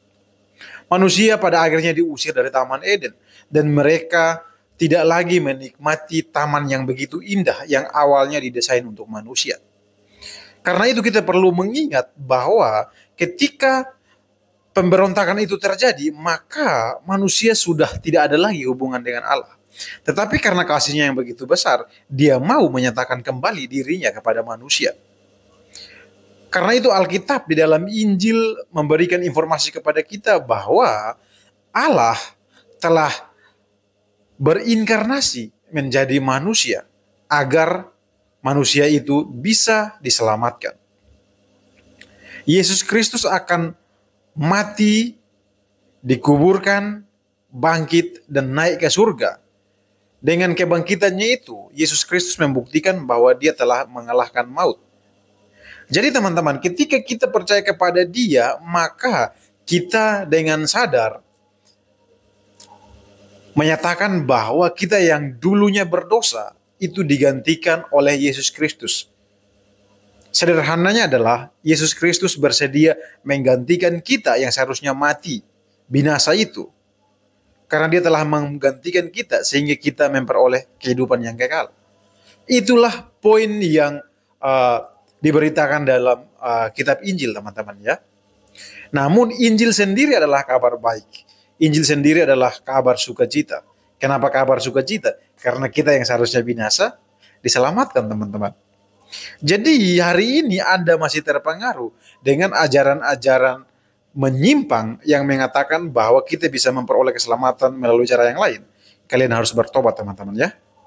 Manusia pada akhirnya diusir dari Taman Eden, dan mereka tidak lagi menikmati taman yang begitu indah yang awalnya didesain untuk manusia. Karena itu kita perlu mengingat bahwa ketika pemberontakan itu terjadi, maka manusia sudah tidak ada lagi hubungan dengan Allah. Tetapi karena kasihnya yang begitu besar, dia mau menyatakan kembali dirinya kepada manusia. Karena itu Alkitab di dalam Injil memberikan informasi kepada kita bahwa Allah telah berinkarnasi menjadi manusia agar manusia itu bisa diselamatkan. Yesus Kristus akan mati, dikuburkan, bangkit, dan naik ke surga. Dengan kebangkitannya itu, Yesus Kristus membuktikan bahwa dia telah mengalahkan maut. Jadi teman-teman, ketika kita percaya kepada Dia, maka kita dengan sadar menyatakan bahwa kita yang dulunya berdosa itu digantikan oleh Yesus Kristus. Sederhananya adalah Yesus Kristus bersedia menggantikan kita yang seharusnya mati, binasa itu. Karena Dia telah menggantikan kita sehingga kita memperoleh kehidupan yang kekal. Itulah poin yang diberitakan dalam kitab Injil, teman-teman ya. Namun Injil sendiri adalah kabar baik. Injil sendiri adalah kabar sukacita. Kenapa kabar sukacita? Karena kita yang seharusnya binasa diselamatkan, teman-teman. Jadi hari ini Anda masih terpengaruh dengan ajaran-ajaran menyimpang yang mengatakan bahwa kita bisa memperoleh keselamatan melalui cara yang lain. Kalian harus bertobat, teman-teman ya.